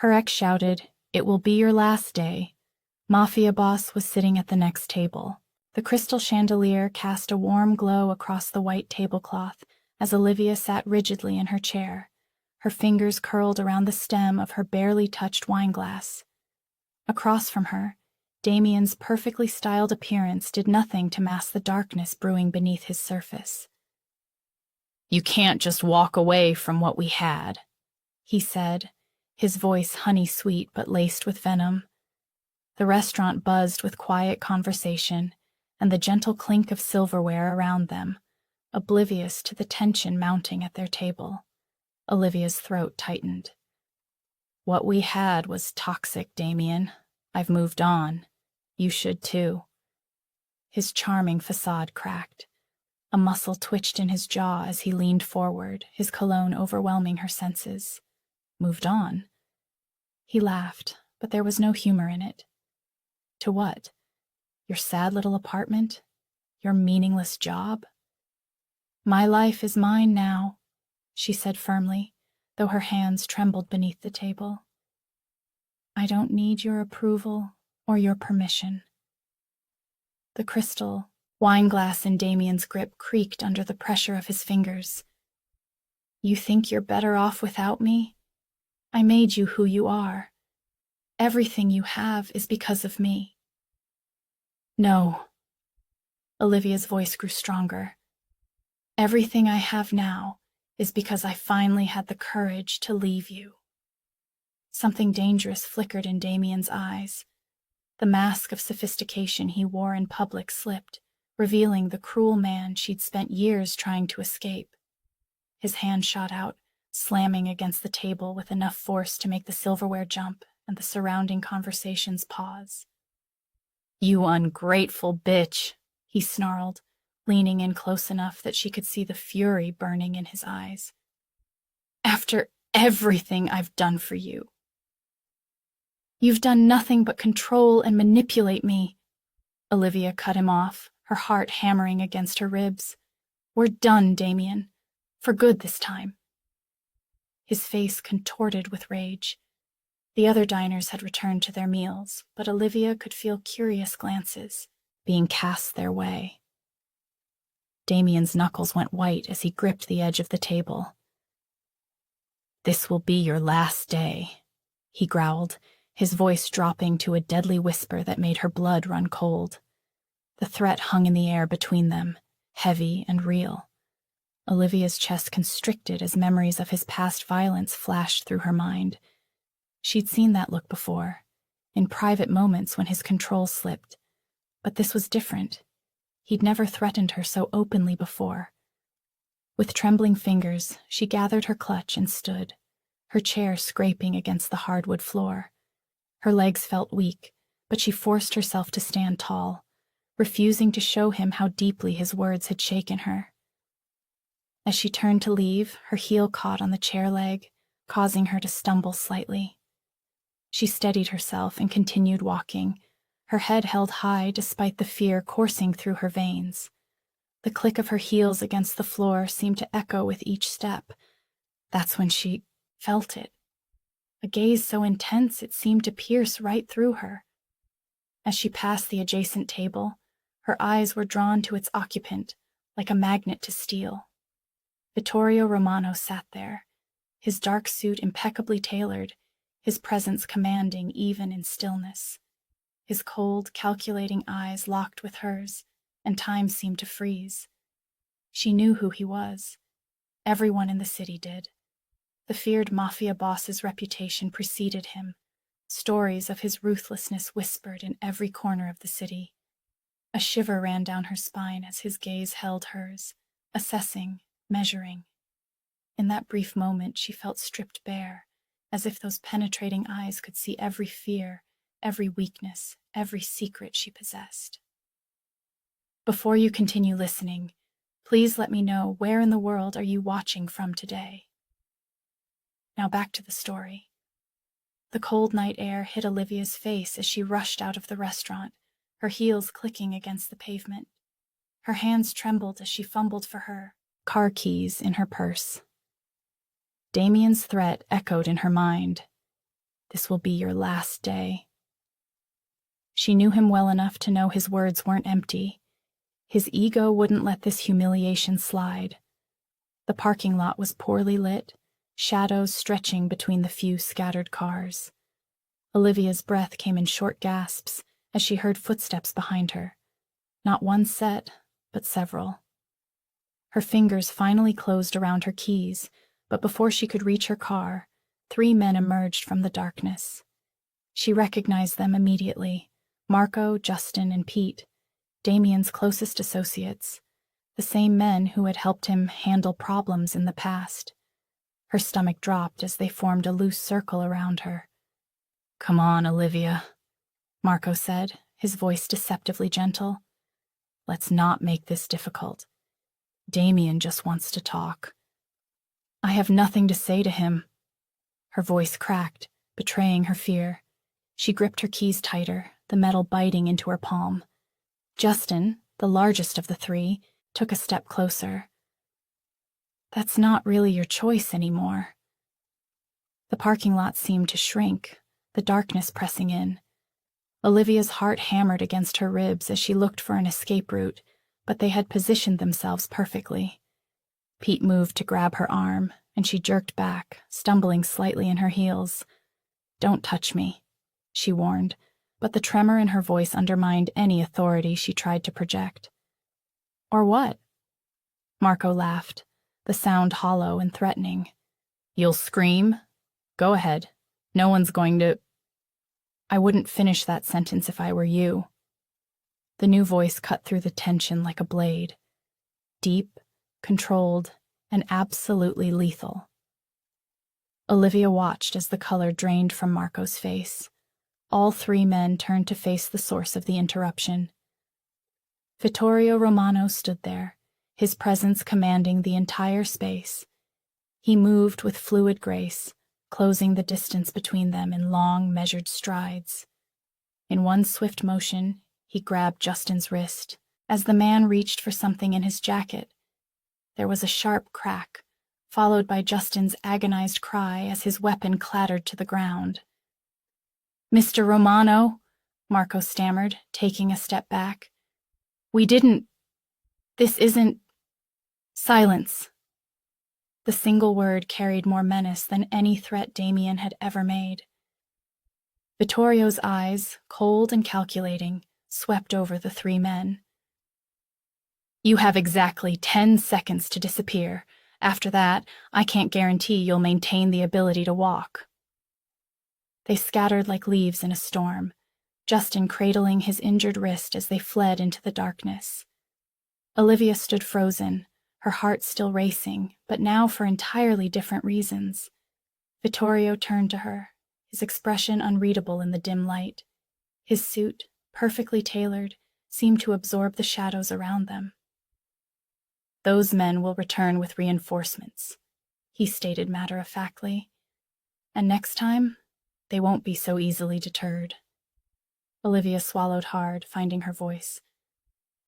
Her ex shouted, "It will be your last day." Mafia boss was sitting at the next table. The crystal chandelier cast a warm glow across the white tablecloth as Olivia sat rigidly in her chair, her fingers curled around the stem of her barely touched wineglass. Across from her, Damien's perfectly styled appearance did nothing to mask the darkness brewing beneath his surface. "You can't just walk away from what we had," he said, his voice honey-sweet but laced with venom. The restaurant buzzed with quiet conversation and the gentle clink of silverware around them, oblivious to the tension mounting at their table. Olivia's throat tightened. "What we had was toxic, Damien. I've moved on. You should too." His charming facade cracked. A muscle twitched in his jaw as he leaned forward, his cologne overwhelming her senses. Moved on? He laughed, but there was no humor in it. To what? Your sad little apartment? Your meaningless job? "My life is mine now," she said firmly, though her hands trembled beneath the table. "I don't need your approval or your permission." The crystal wineglass in Damien's grip creaked under the pressure of his fingers. "You think you're better off without me? I made you who you are. Everything you have is because of me." "No." Olivia's voice grew stronger. "Everything I have now is because I finally had the courage to leave you." Something dangerous flickered in Damien's eyes. The mask of sophistication he wore in public slipped, revealing the cruel man she'd spent years trying to escape. His hand shot out, slamming against the table with enough force to make the silverware jump and the surrounding conversations pause. "You ungrateful bitch," he snarled, leaning in close enough that she could see the fury burning in his eyes. "After everything I've done for you." "You've done nothing but control and manipulate me." Olivia cut him off, her heart hammering against her ribs. "We're done, Damien. For good this time." His face contorted with rage. The other diners had returned to their meals, but Olivia could feel curious glances being cast their way. Damien's knuckles went white as he gripped the edge of the table. "This will be your last day," he growled, his voice dropping to a deadly whisper that made her blood run cold. The threat hung in the air between them, heavy and real. Olivia's chest constricted as memories of his past violence flashed through her mind. She'd seen that look before, in private moments when his control slipped. But this was different. He'd never threatened her so openly before. With trembling fingers, she gathered her clutch and stood, her chair scraping against the hardwood floor. Her legs felt weak, but she forced herself to stand tall, refusing to show him how deeply his words had shaken her. As she turned to leave, her heel caught on the chair leg, causing her to stumble slightly. She steadied herself and continued walking, her head held high despite the fear coursing through her veins. The click of her heels against the floor seemed to echo with each step. That's when she felt it. A gaze so intense it seemed to pierce right through her. As she passed the adjacent table, her eyes were drawn to its occupant, like a magnet to steel. Vittorio Romano sat there, his dark suit impeccably tailored, his presence commanding even in stillness. His cold, calculating eyes locked with hers, and time seemed to freeze. She knew who he was. Everyone in the city did. The feared Mafia boss's reputation preceded him. Stories of his ruthlessness whispered in every corner of the city. A shiver ran down her spine as his gaze held hers, assessing, measuring. In that brief moment, she felt stripped bare, as if those penetrating eyes could see every fear, every weakness, every secret she possessed. Before you continue listening, please let me know where in the world are you watching from today. Now back to the story. The cold night air hit Olivia's face as she rushed out of the restaurant, her heels clicking against the pavement. Her hands trembled as she fumbled for her car keys in her purse. Damien's threat echoed in her mind. This will be your last day." She knew him well enough to know his words weren't empty. His ego wouldn't let this humiliation slide. The parking lot was poorly lit, shadows stretching between the few scattered cars. Olivia's breath came in short gasps as she heard footsteps behind her. Not one set, but several. Her fingers finally closed around her keys, but before she could reach her car, 3 men emerged from the darkness. She recognized them immediately: Marco, Justin, and Pete, Damien's closest associates, the same men who had helped him handle problems in the past. Her stomach dropped as they formed a loose circle around her. "Come on, Olivia," Marco said, his voice deceptively gentle. "Let's not make this difficult. Damien just wants to talk." "I have nothing to say to him." Her voice cracked, betraying her fear. She gripped her keys tighter, the metal biting into her palm. Justin, the largest of the 3, took a step closer. "That's not really your choice anymore." The parking lot seemed to shrink, the darkness pressing in. Olivia's heart hammered against her ribs as she looked for an escape route, but they had positioned themselves perfectly. Pete moved to grab her arm, and she jerked back, stumbling slightly in her heels. "Don't touch me," she warned, but the tremor in her voice undermined any authority she tried to project. "Or what?" Marco laughed, the sound hollow and threatening. "You'll scream? Go ahead. No one's going to—" "I wouldn't finish that sentence if I were you." The new voice cut through the tension like a blade. Deep, controlled, and absolutely lethal. Olivia watched as the color drained from Marco's face. All 3 men turned to face the source of the interruption. Vittorio Romano stood there, his presence commanding the entire space. He moved with fluid grace, closing the distance between them in long, measured strides. In one swift motion, he grabbed Justin's wrist. As the man reached for something in his jacket, there was a sharp crack, followed by Justin's agonized cry as his weapon clattered to the ground. "Mr. Romano," Marco stammered, taking a step back. This isn't—" "Silence." The single word carried more menace than any threat Damien had ever made. Vittorio's eyes, cold and calculating, swept over the 3 men. "You have exactly 10 seconds to disappear. After that, I can't guarantee you'll maintain the ability to walk." They scattered like leaves in a storm, Justin cradling his injured wrist as they fled into the darkness. Olivia stood frozen, her heart still racing, but now for entirely different reasons. Vittorio turned to her, his expression unreadable in the dim light. His suit, perfectly tailored, seemed to absorb the shadows around them. "Those men will return with reinforcements," he stated matter-of-factly. "And next time, they won't be so easily deterred." Olivia swallowed hard, finding her voice.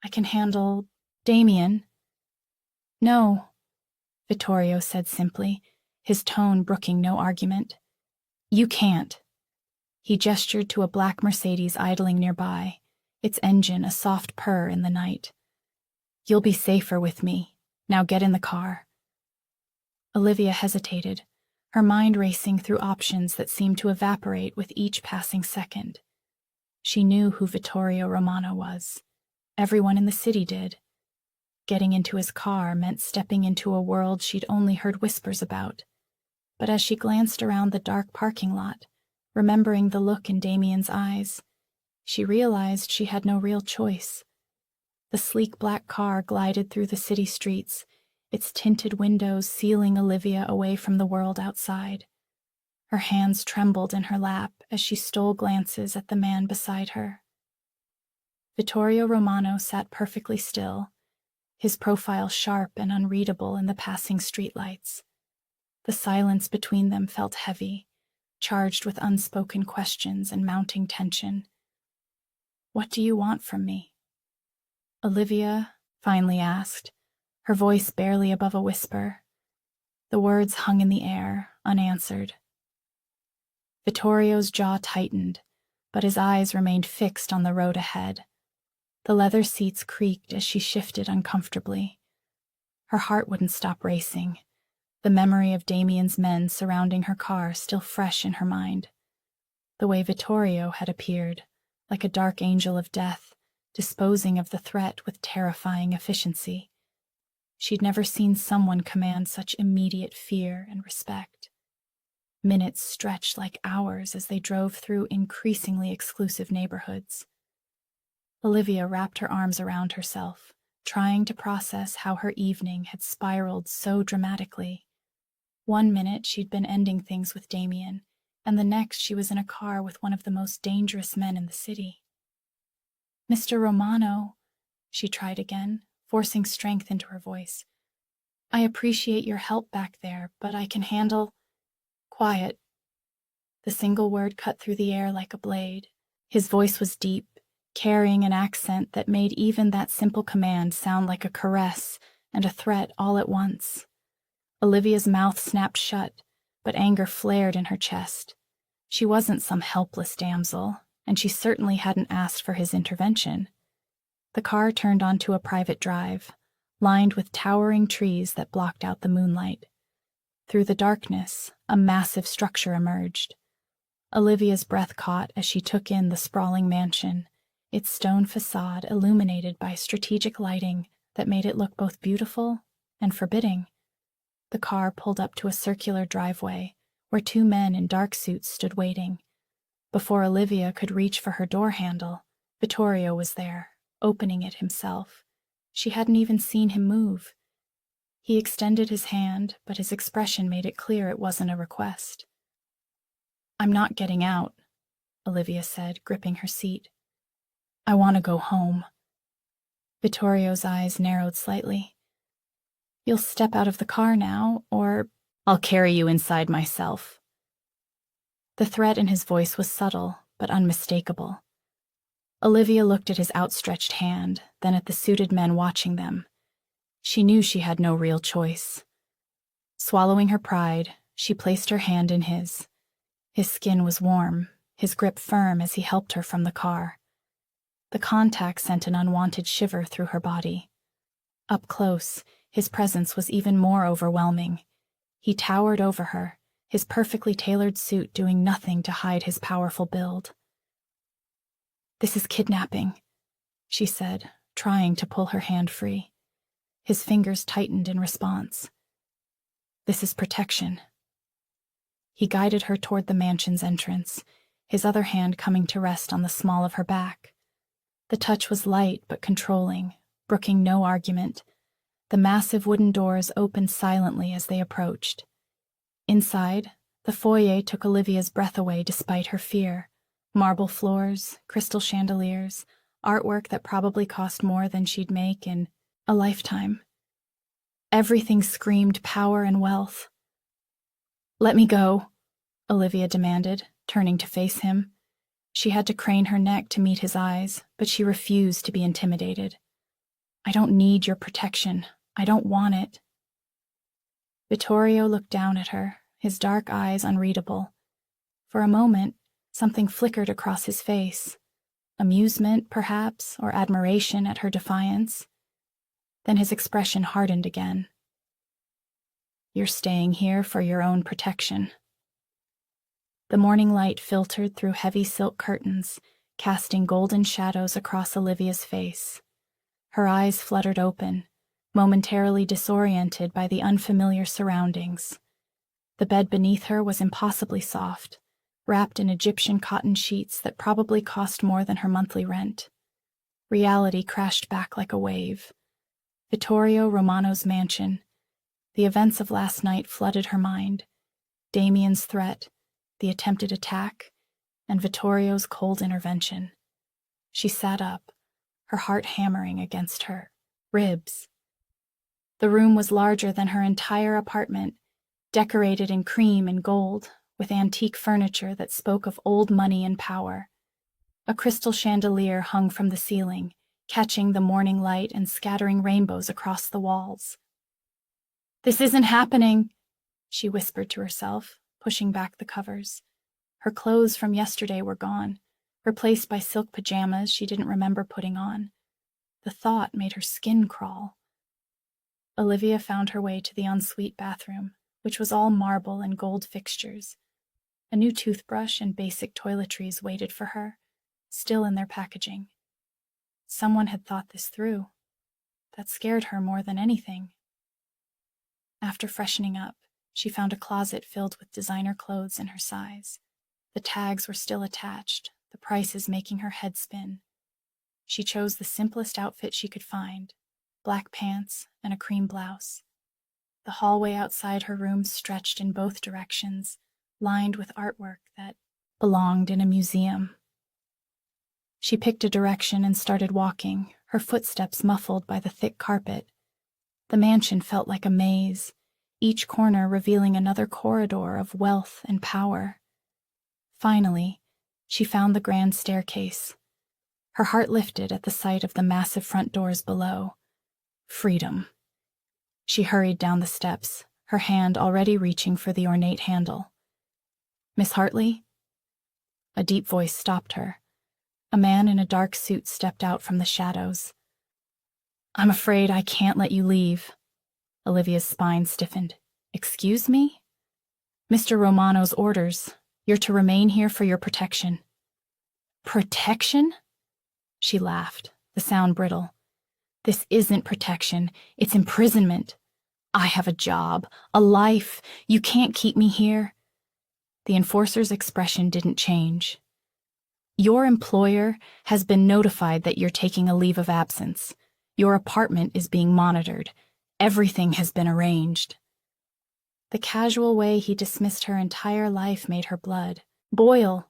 "I can handle Damien." "No," Vittorio said simply, his tone brooking no argument. "You can't." He gestured to a black Mercedes idling nearby, its engine a soft purr in the night. "You'll be safer with me. Now get in the car." Olivia hesitated, her mind racing through options that seemed to evaporate with each passing second. She knew who Vittorio Romano was. Everyone in the city did. Getting into his car meant stepping into a world she'd only heard whispers about. But as she glanced around the dark parking lot, remembering the look in Damien's eyes, she realized she had no real choice. The sleek black car glided through the city streets, its tinted windows sealing Olivia away from the world outside. Her hands trembled in her lap as she stole glances at the man beside her. Vittorio Romano sat perfectly still, his profile sharp and unreadable in the passing streetlights. The silence between them felt heavy, charged with unspoken questions and mounting tension. "What do you want from me?" Olivia finally asked, her voice barely above a whisper. The words hung in the air, unanswered. Vittorio's jaw tightened, but his eyes remained fixed on the road ahead. The leather seats creaked as she shifted uncomfortably. Her heart wouldn't stop racing, the memory of Damien's men surrounding her car still fresh in her mind. The way Vittorio had appeared, like a dark angel of death, disposing of the threat with terrifying efficiency. She'd never seen someone command such immediate fear and respect. Minutes stretched like hours as they drove through increasingly exclusive neighborhoods. Olivia wrapped her arms around herself, trying to process how her evening had spiraled so dramatically. One minute she'd been ending things with Damien, and the next she was in a car with one of the most dangerous men in the city. "Mr. Romano," she tried again, forcing strength into her voice. "I appreciate your help back there, but I can handle—" "Quiet." The single word cut through the air like a blade. His voice was deep, carrying an accent that made even that simple command sound like a caress and a threat all at once. Olivia's mouth snapped shut, but anger flared in her chest. She wasn't some helpless damsel, and she certainly hadn't asked for his intervention. The car turned onto a private drive, lined with towering trees that blocked out the moonlight. Through the darkness, a massive structure emerged. Olivia's breath caught as she took in the sprawling mansion, its stone facade illuminated by strategic lighting that made it look both beautiful and forbidding. The car pulled up to a circular driveway where two men in dark suits stood waiting. Before Olivia could reach for her door handle, Vittorio was there, opening it himself. She hadn't even seen him move. He extended his hand, but his expression made it clear it wasn't a request. "I'm not getting out," Olivia said, gripping her seat. "I want to go home." Vittorio's eyes narrowed slightly. "You'll step out of the car now, or I'll carry you inside myself." The threat in his voice was subtle, but unmistakable. Olivia looked at his outstretched hand, then at the suited men watching them. She knew she had no real choice. Swallowing her pride, she placed her hand in his. His skin was warm, his grip firm as he helped her from the car. The contact sent an unwanted shiver through her body. Up close, his presence was even more overwhelming. He towered over her, his perfectly tailored suit doing nothing to hide his powerful build. "This is kidnapping," she said, trying to pull her hand free. His fingers tightened in response. "This is protection." He guided her toward the mansion's entrance, his other hand coming to rest on the small of her back. The touch was light but controlling, brooking no argument. The massive wooden doors opened silently as they approached. Inside, the foyer took Olivia's breath away despite her fear. Marble floors, crystal chandeliers, artwork that probably cost more than she'd make in a lifetime. Everything screamed power and wealth. "Let me go," Olivia demanded, turning to face him. She had to crane her neck to meet his eyes, but she refused to be intimidated. "I don't need your protection. I don't want it." Vittorio looked down at her, his dark eyes unreadable. For a moment, something flickered across his face. Amusement, perhaps, or admiration at her defiance. Then his expression hardened again. "You're staying here for your own protection." The morning light filtered through heavy silk curtains, casting golden shadows across Olivia's face. Her eyes fluttered open, momentarily disoriented by the unfamiliar surroundings. The bed beneath her was impossibly soft, wrapped in Egyptian cotton sheets that probably cost more than her monthly rent. Reality crashed back like a wave. Vittorio Romano's mansion. The events of last night flooded her mind. Damien's threat, the attempted attack, and Vittorio's cold intervention. She sat up, her heart hammering against her ribs. The room was larger than her entire apartment, decorated in cream and gold, with antique furniture that spoke of old money and power. A crystal chandelier hung from the ceiling, catching the morning light and scattering rainbows across the walls. "This isn't happening," she whispered to herself, pushing back the covers. Her clothes from yesterday were gone, replaced by silk pajamas she didn't remember putting on. The thought made her skin crawl. Olivia found her way to the ensuite bathroom, which was all marble and gold fixtures. A new toothbrush and basic toiletries waited for her, still in their packaging. Someone had thought this through. That scared her more than anything. After freshening up, she found a closet filled with designer clothes in her size. The tags were still attached, the prices making her head spin. She chose the simplest outfit she could find, black pants and a cream blouse. The hallway outside her room stretched in both directions, lined with artwork that belonged in a museum. She picked a direction and started walking, her footsteps muffled by the thick carpet. The mansion felt like a maze, each corner revealing another corridor of wealth and power. Finally, she found the grand staircase. Her heart lifted at the sight of the massive front doors below. Freedom. She hurried down the steps, her hand already reaching for the ornate handle. "Miss Hartley?" A deep voice stopped her. A man in a dark suit stepped out from the shadows. "I'm afraid I can't let you leave." Olivia's spine stiffened. "Excuse me?" "Mr. Romano's orders. You're to remain here for your protection." "Protection?" She laughed, the sound brittle. "This isn't protection, it's imprisonment. I have a job, a life. You can't keep me here." The enforcer's expression didn't change. "Your employer has been notified that you're taking a leave of absence. Your apartment is being monitored. Everything has been arranged." The casual way he dismissed her entire life made her blood boil.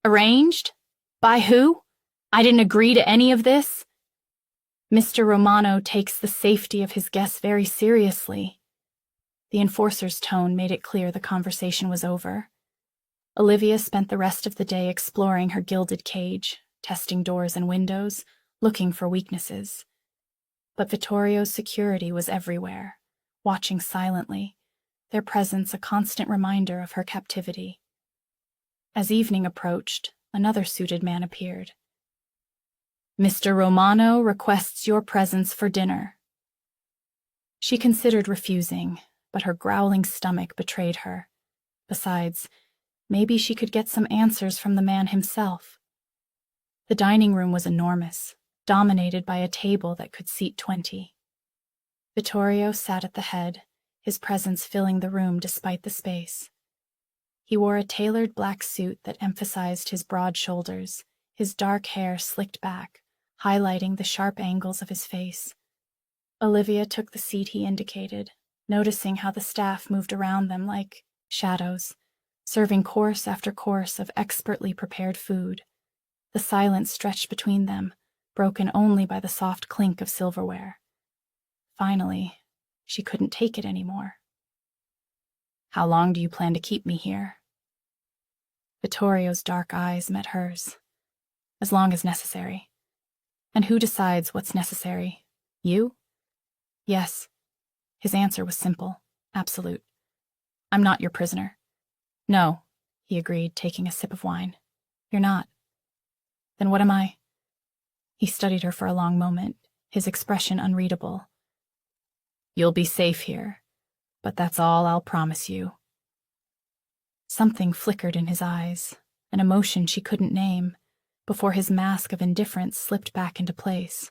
"Arranged? By who? I didn't agree to any of this." "Mr. Romano takes the safety of his guests very seriously." The enforcer's tone made it clear the conversation was over. Olivia spent the rest of the day exploring her gilded cage, testing doors and windows, looking for weaknesses. But Vittorio's security was everywhere, watching silently, their presence a constant reminder of her captivity. As evening approached, another suited man appeared. "Mr. Romano requests your presence for dinner." She considered refusing, but her growling stomach betrayed her. Besides, maybe she could get some answers from the man himself. The dining room was enormous, dominated by a table that could seat 20. Vittorio sat at the head, his presence filling the room despite the space. He wore a tailored black suit that emphasized his broad shoulders, his dark hair slicked back, highlighting the sharp angles of his face. Olivia took the seat he indicated, noticing how the staff moved around them like shadows, serving course after course of expertly prepared food. The silence stretched between them, broken only by the soft clink of silverware. Finally, she couldn't take it anymore. "How long do you plan to keep me here?" Vittorio's dark eyes met hers. "As long as necessary." "And who decides what's necessary? You?" "Yes." His answer was simple, absolute. "I'm not your prisoner." "No," he agreed, taking a sip of wine. "You're not." "Then what am I?" He studied her for a long moment, his expression unreadable. "You'll be safe here, but that's all I'll promise you." Something flickered in his eyes, an emotion she couldn't name, before his mask of indifference slipped back into place.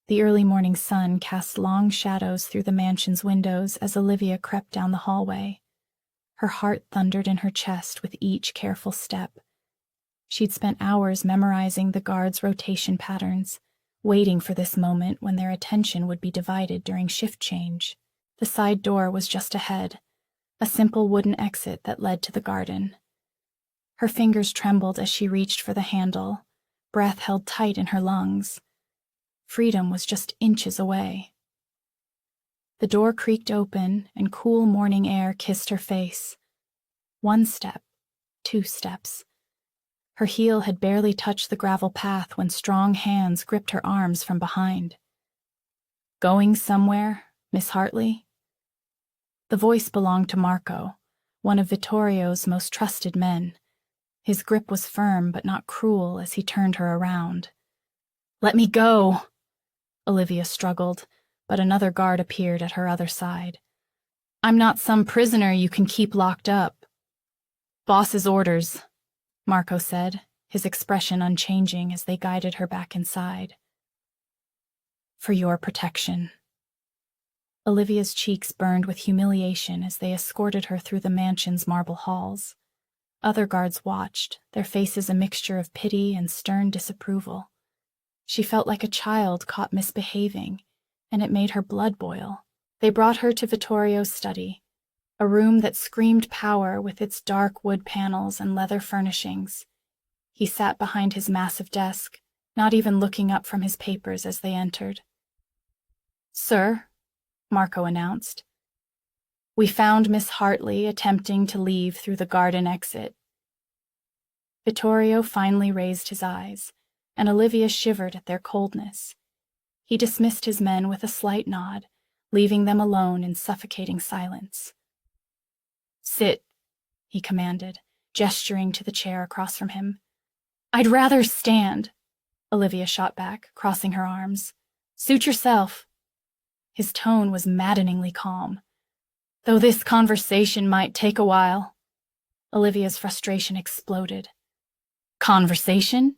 The early morning sun cast long shadows through the mansion's windows as Olivia crept down the hallway. Her heart thundered in her chest with each careful step. She'd spent hours memorizing the guards' rotation patterns, waiting for this moment when their attention would be divided during shift change. The side door was just ahead, a simple wooden exit that led to the garden. Her fingers trembled as she reached for the handle, breath held tight in her lungs. Freedom was just inches away. The door creaked open, and cool morning air kissed her face. 1 step, 2 steps. Her heel had barely touched the gravel path when strong hands gripped her arms from behind. "Going somewhere, Miss Hartley?" The voice belonged to Marco, one of Vittorio's most trusted men. His grip was firm but not cruel as he turned her around. "Let me go!" Olivia struggled, but another guard appeared at her other side. "I'm not some prisoner you can keep locked up." "Boss's orders," Marco said, his expression unchanging as they guided her back inside. "For your protection." Olivia's cheeks burned with humiliation as they escorted her through the mansion's marble halls. Other guards watched, their faces a mixture of pity and stern disapproval. She felt like a child caught misbehaving, and it made her blood boil. They brought her to Vittorio's study, a room that screamed power with its dark wood panels and leather furnishings. He sat behind his massive desk, not even looking up from his papers as they entered. "Sir," Marco announced, "we found Miss Hartley attempting to leave through the garden exit." Vittorio finally raised his eyes, and Olivia shivered at their coldness. He dismissed his men with a slight nod, leaving them alone in suffocating silence. "Sit," he commanded, gesturing to the chair across from him. "I'd rather stand," Olivia shot back, crossing her arms. "Suit yourself." His tone was maddeningly calm. "Though this conversation might take a while." Olivia's frustration exploded. "Conversation?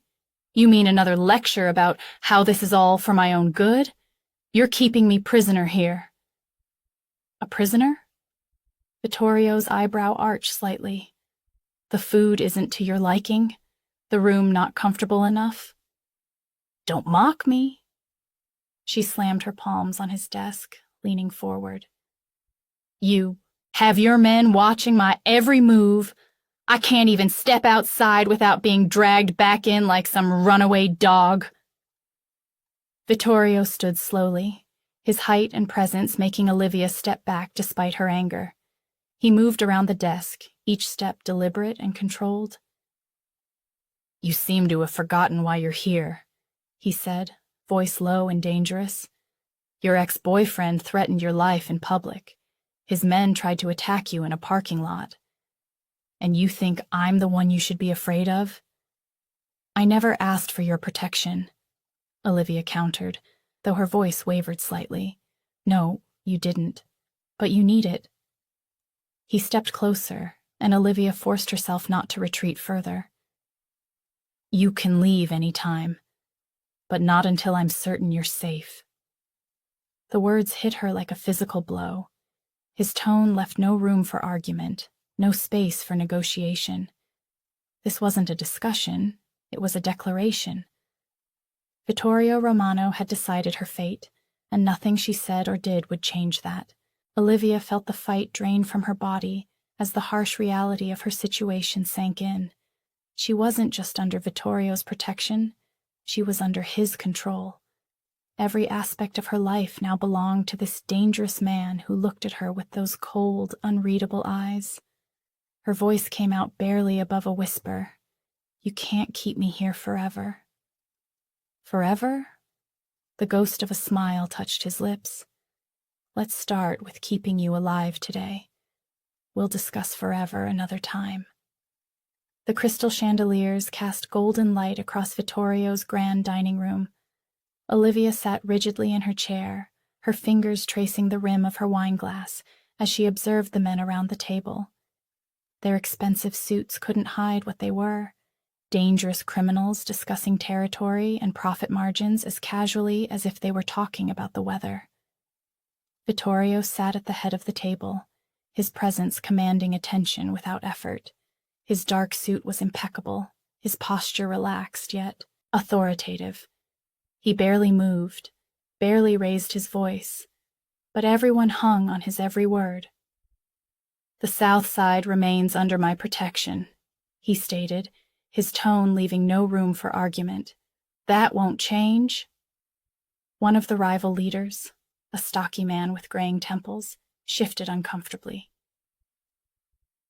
You mean another lecture about how this is all for my own good? You're keeping me prisoner here." "A prisoner?" Vittorio's eyebrow arched slightly. "The food isn't to your liking? The room not comfortable enough?" "Don't mock me." She slammed her palms on his desk, leaning forward. "You have your men watching my every move. I can't even step outside without being dragged back in like some runaway dog." Vittorio stood slowly, his height and presence making Olivia step back despite her anger. He moved around the desk, each step deliberate and controlled. "You seem to have forgotten why you're here," he said, voice low and dangerous. "Your ex-boyfriend threatened your life in public. His men tried to attack you in a parking lot. And you think I'm the one you should be afraid of?" "I never asked for your protection," Olivia countered, though her voice wavered slightly. "No, you didn't. But you need it." He stepped closer, and Olivia forced herself not to retreat further. "You can leave any time, but not until I'm certain you're safe." The words hit her like a physical blow. His tone left no room for argument, no space for negotiation. This wasn't a discussion, it was a declaration. Vittorio Romano had decided her fate, and nothing she said or did would change that. Olivia felt the fight drain from her body as the harsh reality of her situation sank in. She wasn't just under Vittorio's protection, she was under his control. Every aspect of her life now belonged to this dangerous man who looked at her with those cold, unreadable eyes. Her voice came out barely above a whisper. "You can't keep me here forever." "Forever?" The ghost of a smile touched his lips. "Let's start with keeping you alive today. We'll discuss forever another time." The crystal chandeliers cast golden light across Vittorio's grand dining room. Olivia sat rigidly in her chair, her fingers tracing the rim of her wineglass as she observed the men around the table. Their expensive suits couldn't hide what they were: dangerous criminals discussing territory and profit margins as casually as if they were talking about the weather. Vittorio sat at the head of the table, his presence commanding attention without effort. His dark suit was impeccable, his posture relaxed yet authoritative. He barely moved, barely raised his voice, but everyone hung on his every word. "The South Side remains under my protection," he stated, his tone leaving no room for argument. "That won't change." One of the rival leaders, a stocky man with graying temples, shifted uncomfortably.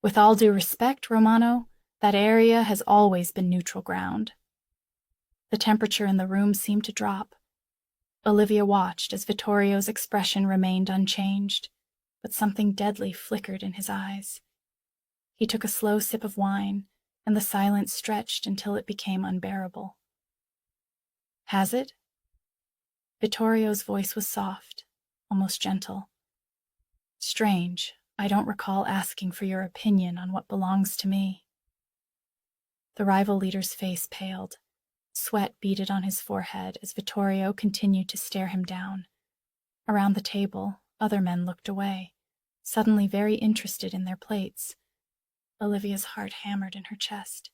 "With all due respect, Romano, that area has always been neutral ground." The temperature in the room seemed to drop. Olivia watched as Vittorio's expression remained unchanged, but something deadly flickered in his eyes. He took a slow sip of wine, and the silence stretched until it became unbearable. Has it? Vittorio's voice was soft, almost gentle. Strange, I don't recall asking for your opinion on what belongs to me. The rival leader's face paled. Sweat beaded on his forehead as Vittorio continued to stare him down. Around the table, other men looked away, suddenly very interested in their plates. Olivia's heart hammered in her chest.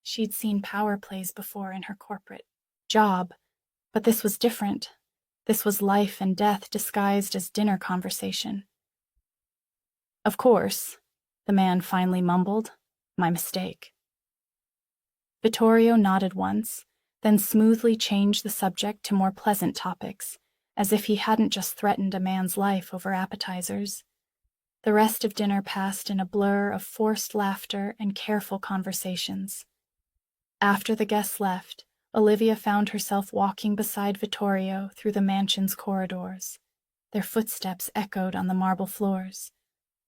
She'd seen power plays before in her corporate job, but this was different. This was life and death disguised as dinner conversation. Of course, the man finally mumbled, my mistake. Vittorio nodded once, then smoothly changed the subject to more pleasant topics, as if he hadn't just threatened a man's life over appetizers. The rest of dinner passed in a blur of forced laughter and careful conversations. After the guests left, Olivia found herself walking beside Vittorio through the mansion's corridors. Their footsteps echoed on the marble floors.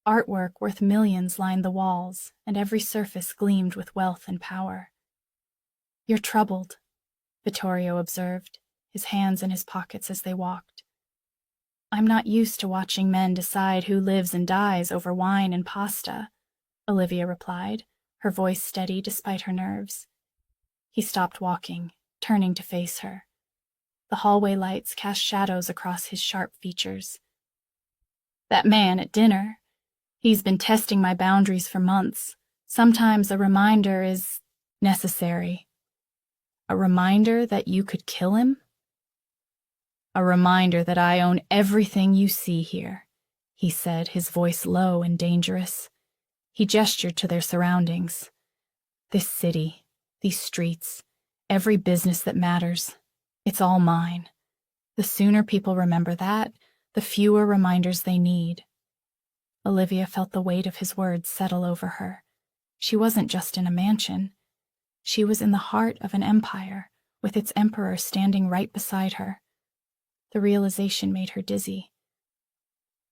Artwork worth millions lined the walls, and every surface gleamed with wealth and power. You're troubled, Vittorio observed, his hands in his pockets as they walked. I'm not used to watching men decide who lives and dies over wine and pasta, Olivia replied, her voice steady despite her nerves. He stopped walking, turning to face her. The hallway lights cast shadows across his sharp features. That man at dinner, he's been testing my boundaries for months. Sometimes a reminder is necessary. A reminder that you could kill him? A reminder that I own everything you see here, he said, his voice low and dangerous. He gestured to their surroundings. This city, these streets, every business that matters, it's all mine. The sooner people remember that, the fewer reminders they need. Olivia felt the weight of his words settle over her. She wasn't just in a mansion. She was in the heart of an empire, with its emperor standing right beside her. The realization made her dizzy.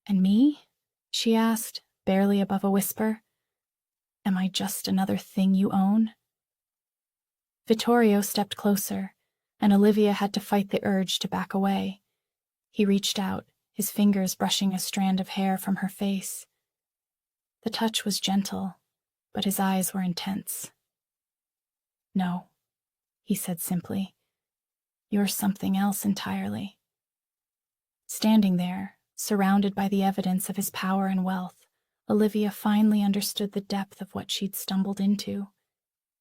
And me? She asked, barely above a whisper. Am I just another thing you own? Vittorio stepped closer, and Olivia had to fight the urge to back away. He reached out, his fingers brushing a strand of hair from her face. The touch was gentle, but his eyes were intense. No, he said simply. You're something else entirely. Standing there, surrounded by the evidence of his power and wealth, Olivia finally understood the depth of what she'd stumbled into.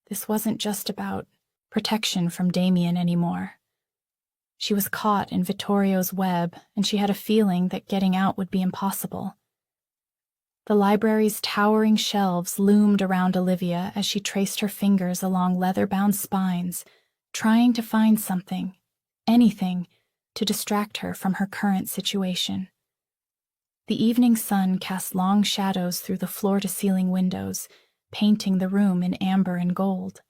This wasn't just about protection from Damien anymore. She was caught in Vittorio's web, and she had a feeling that getting out would be impossible. The library's towering shelves loomed around Olivia as she traced her fingers along leather-bound spines, trying to find something, anything, to distract her from her current situation. The evening sun cast long shadows through the floor-to-ceiling windows, painting the room in amber and gold.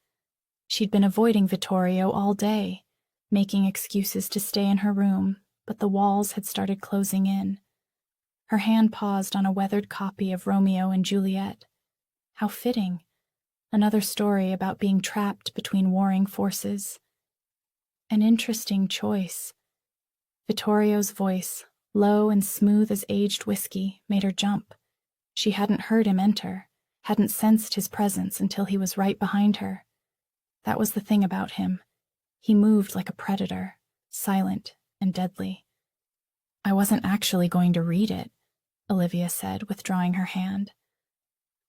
She'd been avoiding Vittorio all day, making excuses to stay in her room, but the walls had started closing in. Her hand paused on a weathered copy of Romeo and Juliet. How fitting. Another story about being trapped between warring forces. An interesting choice. Vittorio's voice, low and smooth as aged whiskey, made her jump. She hadn't heard him enter, hadn't sensed his presence until he was right behind her. That was the thing about him. He moved like a predator, silent and deadly. I wasn't actually going to read it, Olivia said, withdrawing her hand.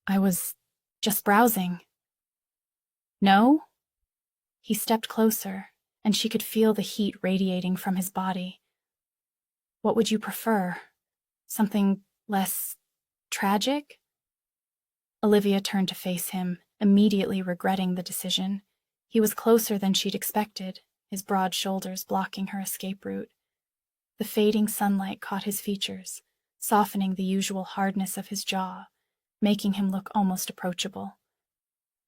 I was just browsing. No? He stepped closer, and she could feel the heat radiating from his body. What would you prefer? Something less tragic? Olivia turned to face him, immediately regretting the decision. He was closer than she'd expected, his broad shoulders blocking her escape route. The fading sunlight caught his features, softening the usual hardness of his jaw, making him look almost approachable.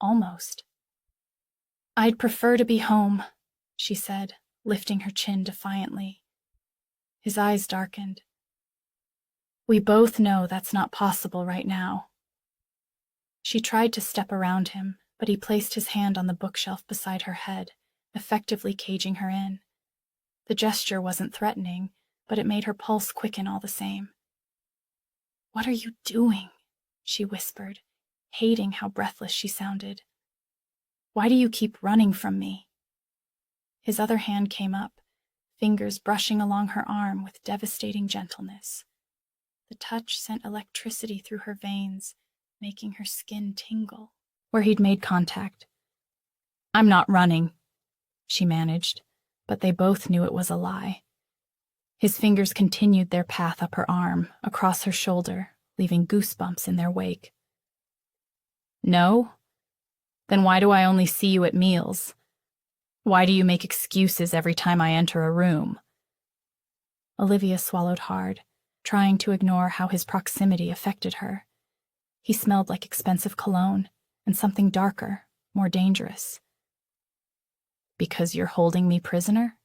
Almost. I'd prefer to be home, she said, lifting her chin defiantly. His eyes darkened. We both know that's not possible right now. She tried to step around him, but he placed his hand on the bookshelf beside her head, effectively caging her in. The gesture wasn't threatening, but it made her pulse quicken all the same. "What are you doing?" she whispered, hating how breathless she sounded. "Why do you keep running from me?" His other hand came up, fingers brushing along her arm with devastating gentleness. The touch sent electricity through her veins, making her skin tingle where he'd made contact. "I'm not running," she managed, but they both knew it was a lie. His fingers continued their path up her arm, across her shoulder, leaving goosebumps in their wake. "No? Then why do I only see you at meals? Why do you make excuses every time I enter a room?" Olivia swallowed hard, trying to ignore how his proximity affected her. He smelled like expensive cologne, and something darker, more dangerous. "Because you're holding me prisoner?"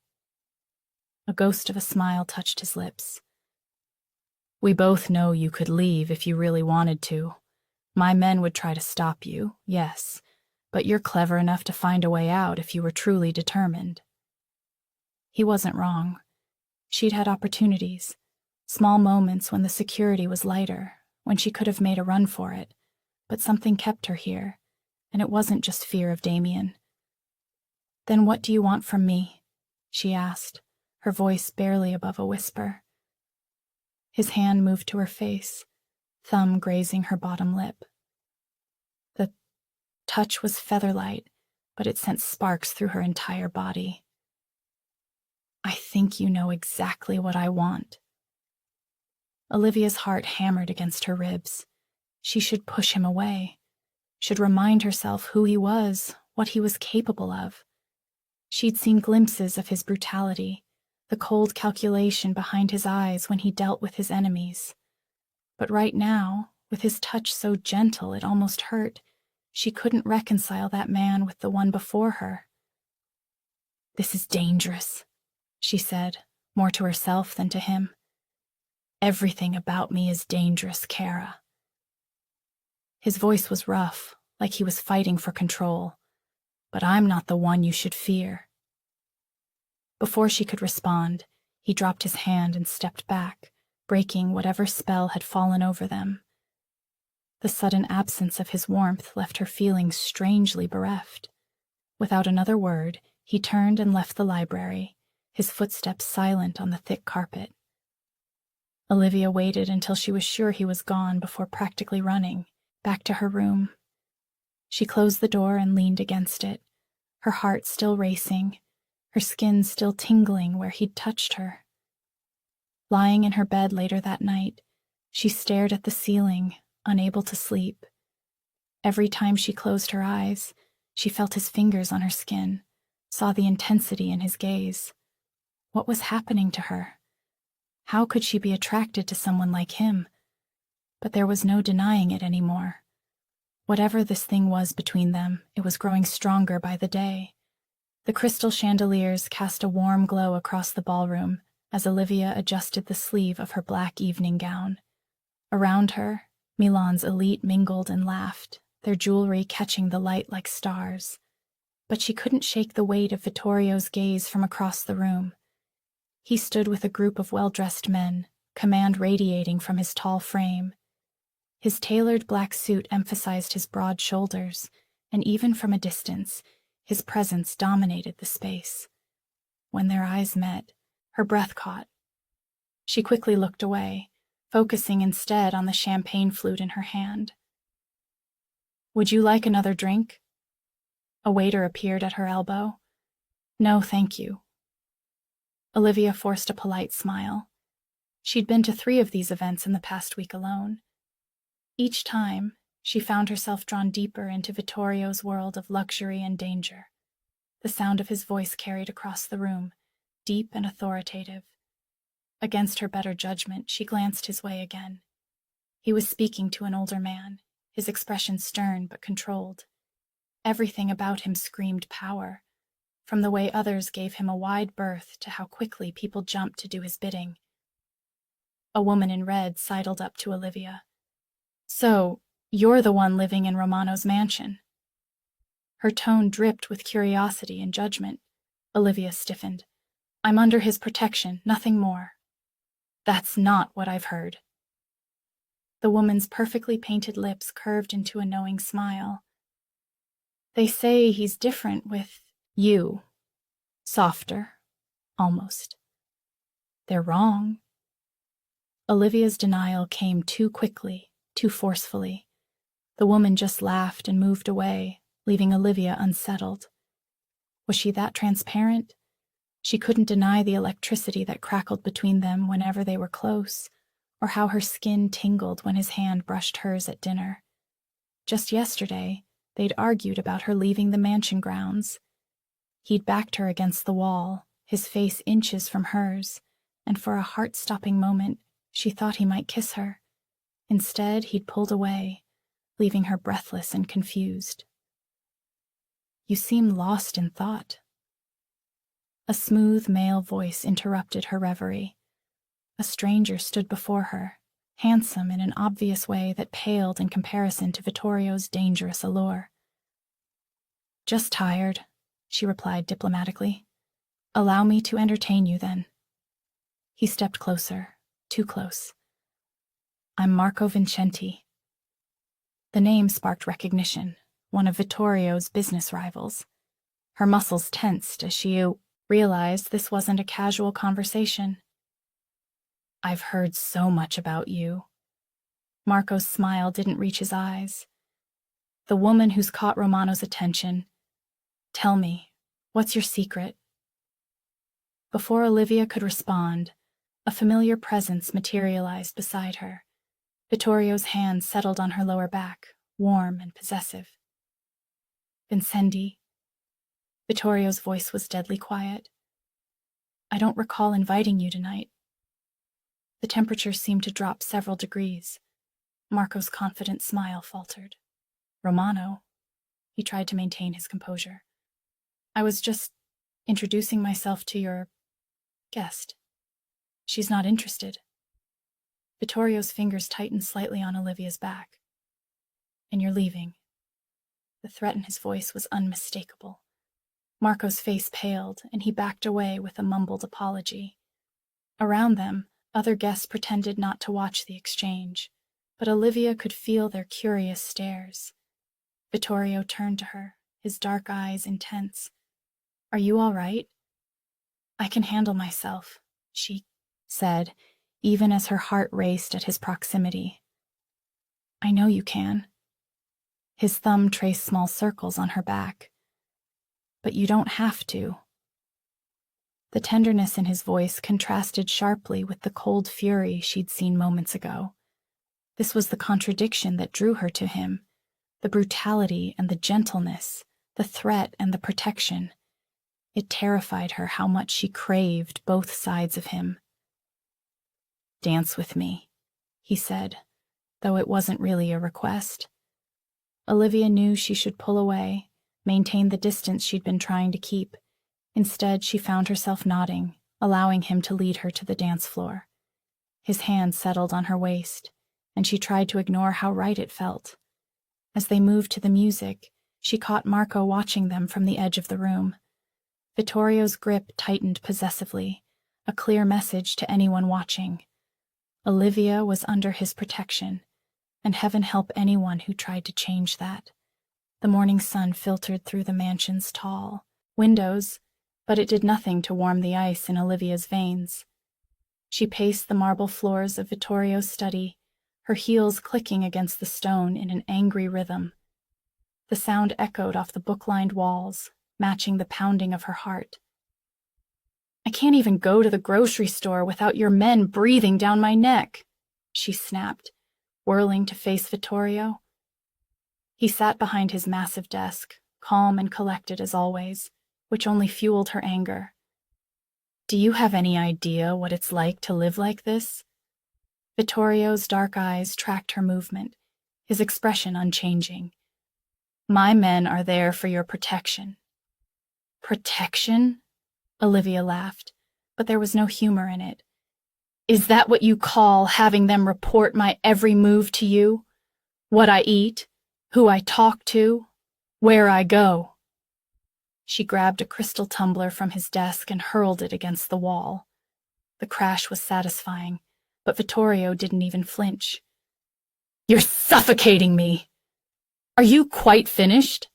A ghost of a smile touched his lips. "We both know you could leave if you really wanted to. My men would try to stop you, yes, but you're clever enough to find a way out if you were truly determined." He wasn't wrong. She'd had opportunities, small moments when the security was lighter, when she could have made a run for it, but something kept her here, and it wasn't just fear of Damien. "Then what do you want from me?" she asked, her voice barely above a whisper. His hand moved to her face, thumb grazing her bottom lip. The touch was feather-light, but it sent sparks through her entire body. "I think you know exactly what I want." Olivia's heart hammered against her ribs. She should push him away, should remind herself who he was, what he was capable of. She'd seen glimpses of his brutality, the cold calculation behind his eyes when he dealt with his enemies. But right now, with his touch so gentle it almost hurt, she couldn't reconcile that man with the one before her. "This is dangerous," she said, more to herself than to him. "Everything about me is dangerous, Kara." His voice was rough, like he was fighting for control. "But I'm not the one you should fear." Before she could respond, he dropped his hand and stepped back, breaking whatever spell had fallen over them. The sudden absence of his warmth left her feeling strangely bereft. Without another word, he turned and left the library, his footsteps silent on the thick carpet. Olivia waited until she was sure he was gone before practically running, back to her room. She closed the door and leaned against it, her heart still racing, her skin still tingling where he'd touched her. Lying in her bed later that night, she stared at the ceiling, unable to sleep. Every time she closed her eyes, she felt his fingers on her skin, saw the intensity in his gaze. What was happening to her? How could she be attracted to someone like him? But there was no denying it anymore. Whatever this thing was between them, it was growing stronger by the day. The crystal chandeliers cast a warm glow across the ballroom as Olivia adjusted the sleeve of her black evening gown. Around her, Milan's elite mingled and laughed, their jewelry catching the light like stars. But she couldn't shake the weight of Vittorio's gaze from across the room. He stood with a group of well-dressed men, command radiating from his tall frame. His tailored black suit emphasized his broad shoulders, and even from a distance, his presence dominated the space. When their eyes met, her breath caught. She quickly looked away, focusing instead on the champagne flute in her hand. "Would you like another drink?" A waiter appeared at her elbow. "No, thank you." Olivia forced a polite smile. She'd been to 3 of these events in the past week alone. Each time, she found herself drawn deeper into Vittorio's world of luxury and danger. The sound of his voice carried across the room, deep and authoritative. Against her better judgment, she glanced his way again. He was speaking to an older man, his expression stern but controlled. Everything about him screamed power, from the way others gave him a wide berth to how quickly people jumped to do his bidding. A woman in red sidled up to Olivia. "So, You're the one living in Romano's mansion." Her tone dripped with curiosity and judgment. Olivia stiffened. "I'm under his protection, nothing more." "That's not what I've heard." The woman's perfectly painted lips curved into a knowing smile. "They say he's different with you. Softer, almost." "They're wrong." Olivia's denial came too quickly, too forcefully. The woman just laughed and moved away, leaving Olivia unsettled. Was she that transparent? She couldn't deny the electricity that crackled between them whenever they were close, or how her skin tingled when his hand brushed hers at dinner. Just yesterday, they'd argued about her leaving the mansion grounds. He'd backed her against the wall, his face inches from hers, and for a heart-stopping moment, she thought he might kiss her. Instead, he'd pulled away, leaving her breathless and confused. "You seem lost in thought." A smooth male voice interrupted her reverie. A stranger stood before her, handsome in an obvious way that paled in comparison to Vittorio's dangerous allure. "Just tired," she replied diplomatically. "Allow me to entertain you, then." He stepped closer, too close. "I'm Marco Vincenti." The name sparked recognition, one of Vittorio's business rivals. Her muscles tensed as she realized this wasn't a casual conversation. "I've heard so much about you." Marco's smile didn't reach his eyes. "The woman who's caught Romano's attention. Tell me, what's your secret?" Before Olivia could respond, a familiar presence materialized beside her. Vittorio's hand settled on her lower back, warm and possessive. "Vincendi." Vittorio's voice was deadly quiet. "I don't recall inviting you tonight." The temperature seemed to drop several degrees. Marco's confident smile faltered. "Romano?" He tried to maintain his composure. "I was just introducing myself to your guest. She's not interested." Vittorio's fingers tightened slightly on Olivia's back. "And you're leaving." The threat in his voice was unmistakable. Marco's face paled, and he backed away with a mumbled apology. Around them, other guests pretended not to watch the exchange, but Olivia could feel their curious stares. Vittorio turned to her, his dark eyes intense. "Are you all right?" "I can handle myself," she said, even as her heart raced at his proximity. "I know you can." His thumb traced small circles on her back. "But you don't have to." The tenderness in his voice contrasted sharply with the cold fury she'd seen moments ago. This was the contradiction that drew her to him, the brutality and the gentleness, the threat and the protection. It terrified her how much she craved both sides of him. "Dance with me," he said, though it wasn't really a request. Olivia knew she should pull away, maintain the distance she'd been trying to keep. Instead, she found herself nodding, allowing him to lead her to the dance floor. His hand settled on her waist, and she tried to ignore how right it felt. As they moved to the music, she caught Marco watching them from the edge of the room. Vittorio's grip tightened possessively, a clear message to anyone watching. Olivia was under his protection, and heaven help anyone who tried to change that. The morning sun filtered through the mansion's tall windows, but it did nothing to warm the ice in Olivia's veins. She paced the marble floors of Vittorio's study, her heels clicking against the stone in an angry rhythm. The sound echoed off the book-lined walls, matching the pounding of her heart. "I can't even go to the grocery store without your men breathing down my neck," she snapped, whirling to face Vittorio. He sat behind his massive desk, calm and collected as always, which only fueled her anger. "Do you have any idea what it's like to live like this?" Vittorio's dark eyes tracked her movement, his expression unchanging. "My men are there for your protection." "Protection?" Olivia laughed, but there was no humor in it. "Is that what you call having them report my every move to you? what I eat, who I talk to, where I go. She grabbed a crystal tumbler from his desk and hurled it against the wall. The crash was satisfying, but Vittorio didn't even flinch. You're suffocating me! Are you quite finished?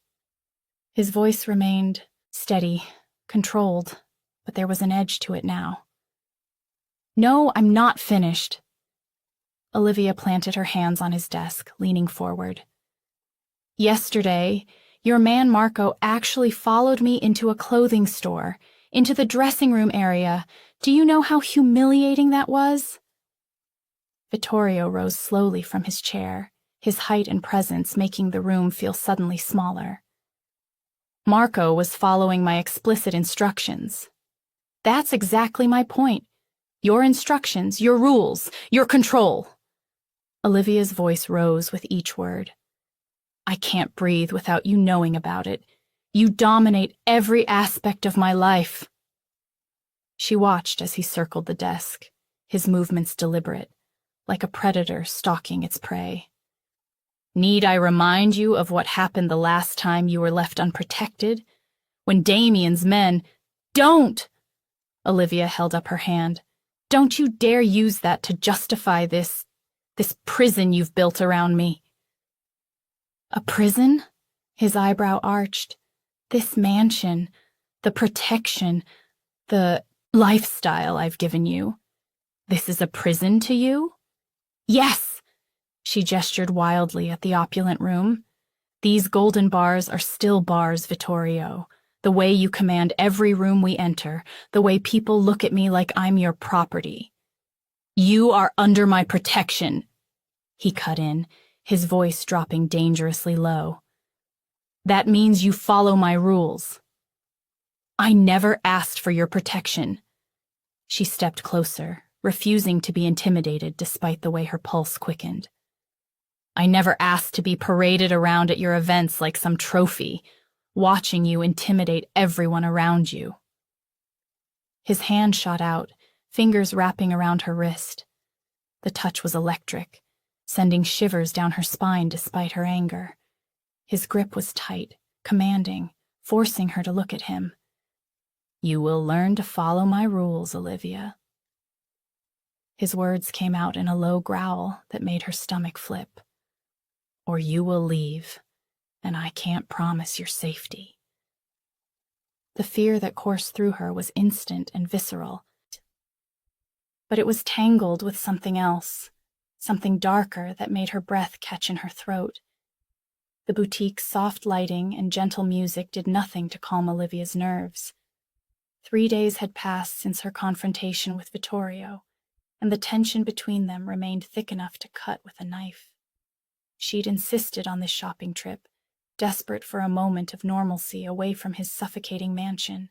His voice remained steady, controlled, but there was an edge to it now. No, I'm not finished. Olivia planted her hands on his desk, leaning forward. Yesterday, your man Marco actually followed me into a clothing store, into the dressing room area. Do you know how humiliating that was? Vittorio rose slowly from his chair, his height and presence making the room feel suddenly smaller. Marco was following my explicit instructions. That's exactly my point. Your instructions, your rules, your control. Olivia's voice rose with each word. I can't breathe without you knowing about it. You dominate every aspect of my life. She watched as he circled the desk, his movements deliberate, like a predator stalking its prey. Need I remind you of what happened the last time you were left unprotected? When Damien's men— Don't! Olivia held up her hand. Don't you dare use that to justify this prison you've built around me. A prison? His eyebrow arched. This mansion, the protection, the lifestyle I've given you. This is a prison to you? Yes! She gestured wildly at the opulent room. These golden bars are still bars, Vittorio. The way you command every room we enter, the way people look at me like I'm your property. You are under my protection, he cut in, his voice dropping dangerously low. That means you follow my rules. I never asked for your protection. She stepped closer, refusing to be intimidated despite the way her pulse quickened. I never asked to be paraded around at your events like some trophy, watching you intimidate everyone around you. His hand shot out, fingers wrapping around her wrist. The touch was electric, sending shivers down her spine despite her anger. His grip was tight, commanding, forcing her to look at him. You will learn to follow my rules, Olivia. His words came out in a low growl that made her stomach flip. Or you will leave, and I can't promise your safety. The fear that coursed through her was instant and visceral, but it was tangled with something else, something darker that made her breath catch in her throat. The boutique's soft lighting and gentle music did nothing to calm Olivia's nerves. 3 days had passed since her confrontation with Vittorio, and the tension between them remained thick enough to cut with a knife. She'd insisted on this shopping trip, desperate for a moment of normalcy away from his suffocating mansion.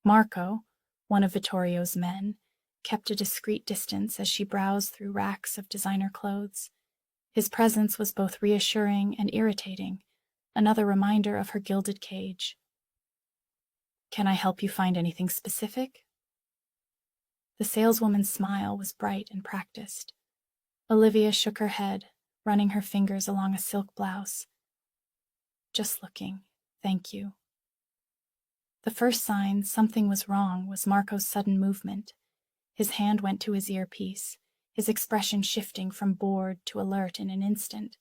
Marco, one of Vittorio's men, kept a discreet distance as she browsed through racks of designer clothes. His presence was both reassuring and irritating, another reminder of her gilded cage. Can I help you find anything specific? The saleswoman's smile was bright and practiced. Olivia shook her head, running her fingers along a silk blouse. Just looking, thank you. The first sign something was wrong was Marco's sudden movement. His hand went to his earpiece, his expression shifting from bored to alert in an instant.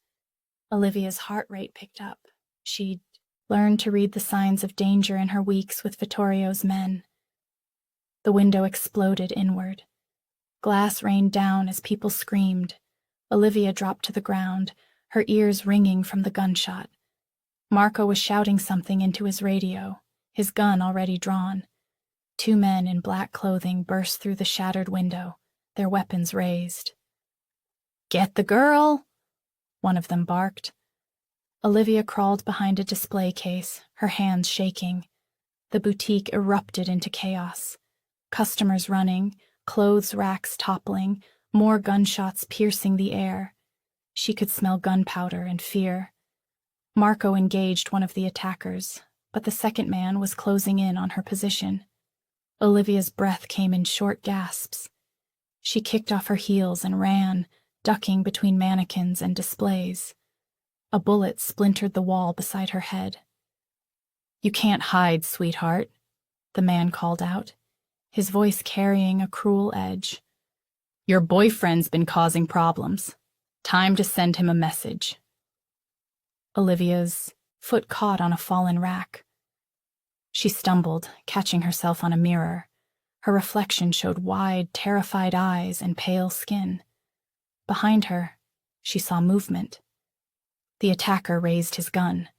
Olivia's heart rate picked up. She'd learned to read the signs of danger in her weeks with Vittorio's men. The window exploded inward. Glass rained down as people screamed. Olivia dropped to the ground, her ears ringing from the gunshot. Marco was shouting something into his radio, his gun already drawn. 2 men in black clothing burst through the shattered window, their weapons raised. Get the girl, one of them barked. Olivia crawled behind a display case, her hands shaking. The boutique erupted into chaos. Customers running, clothes racks toppling, more gunshots piercing the air. She could smell gunpowder and fear. Marco engaged one of the attackers, but the second man was closing in on her position. Olivia's breath came in short gasps. She kicked off her heels and ran, ducking between mannequins and displays. A bullet splintered the wall beside her head. "You can't hide, sweetheart," the man called out, his voice carrying a cruel edge. "Your boyfriend's been causing problems. Time to send him a message." Olivia's foot caught on a fallen rack. She stumbled, catching herself on a mirror. Her reflection showed wide, terrified eyes and pale skin. Behind her, she saw movement. The attacker raised his gun.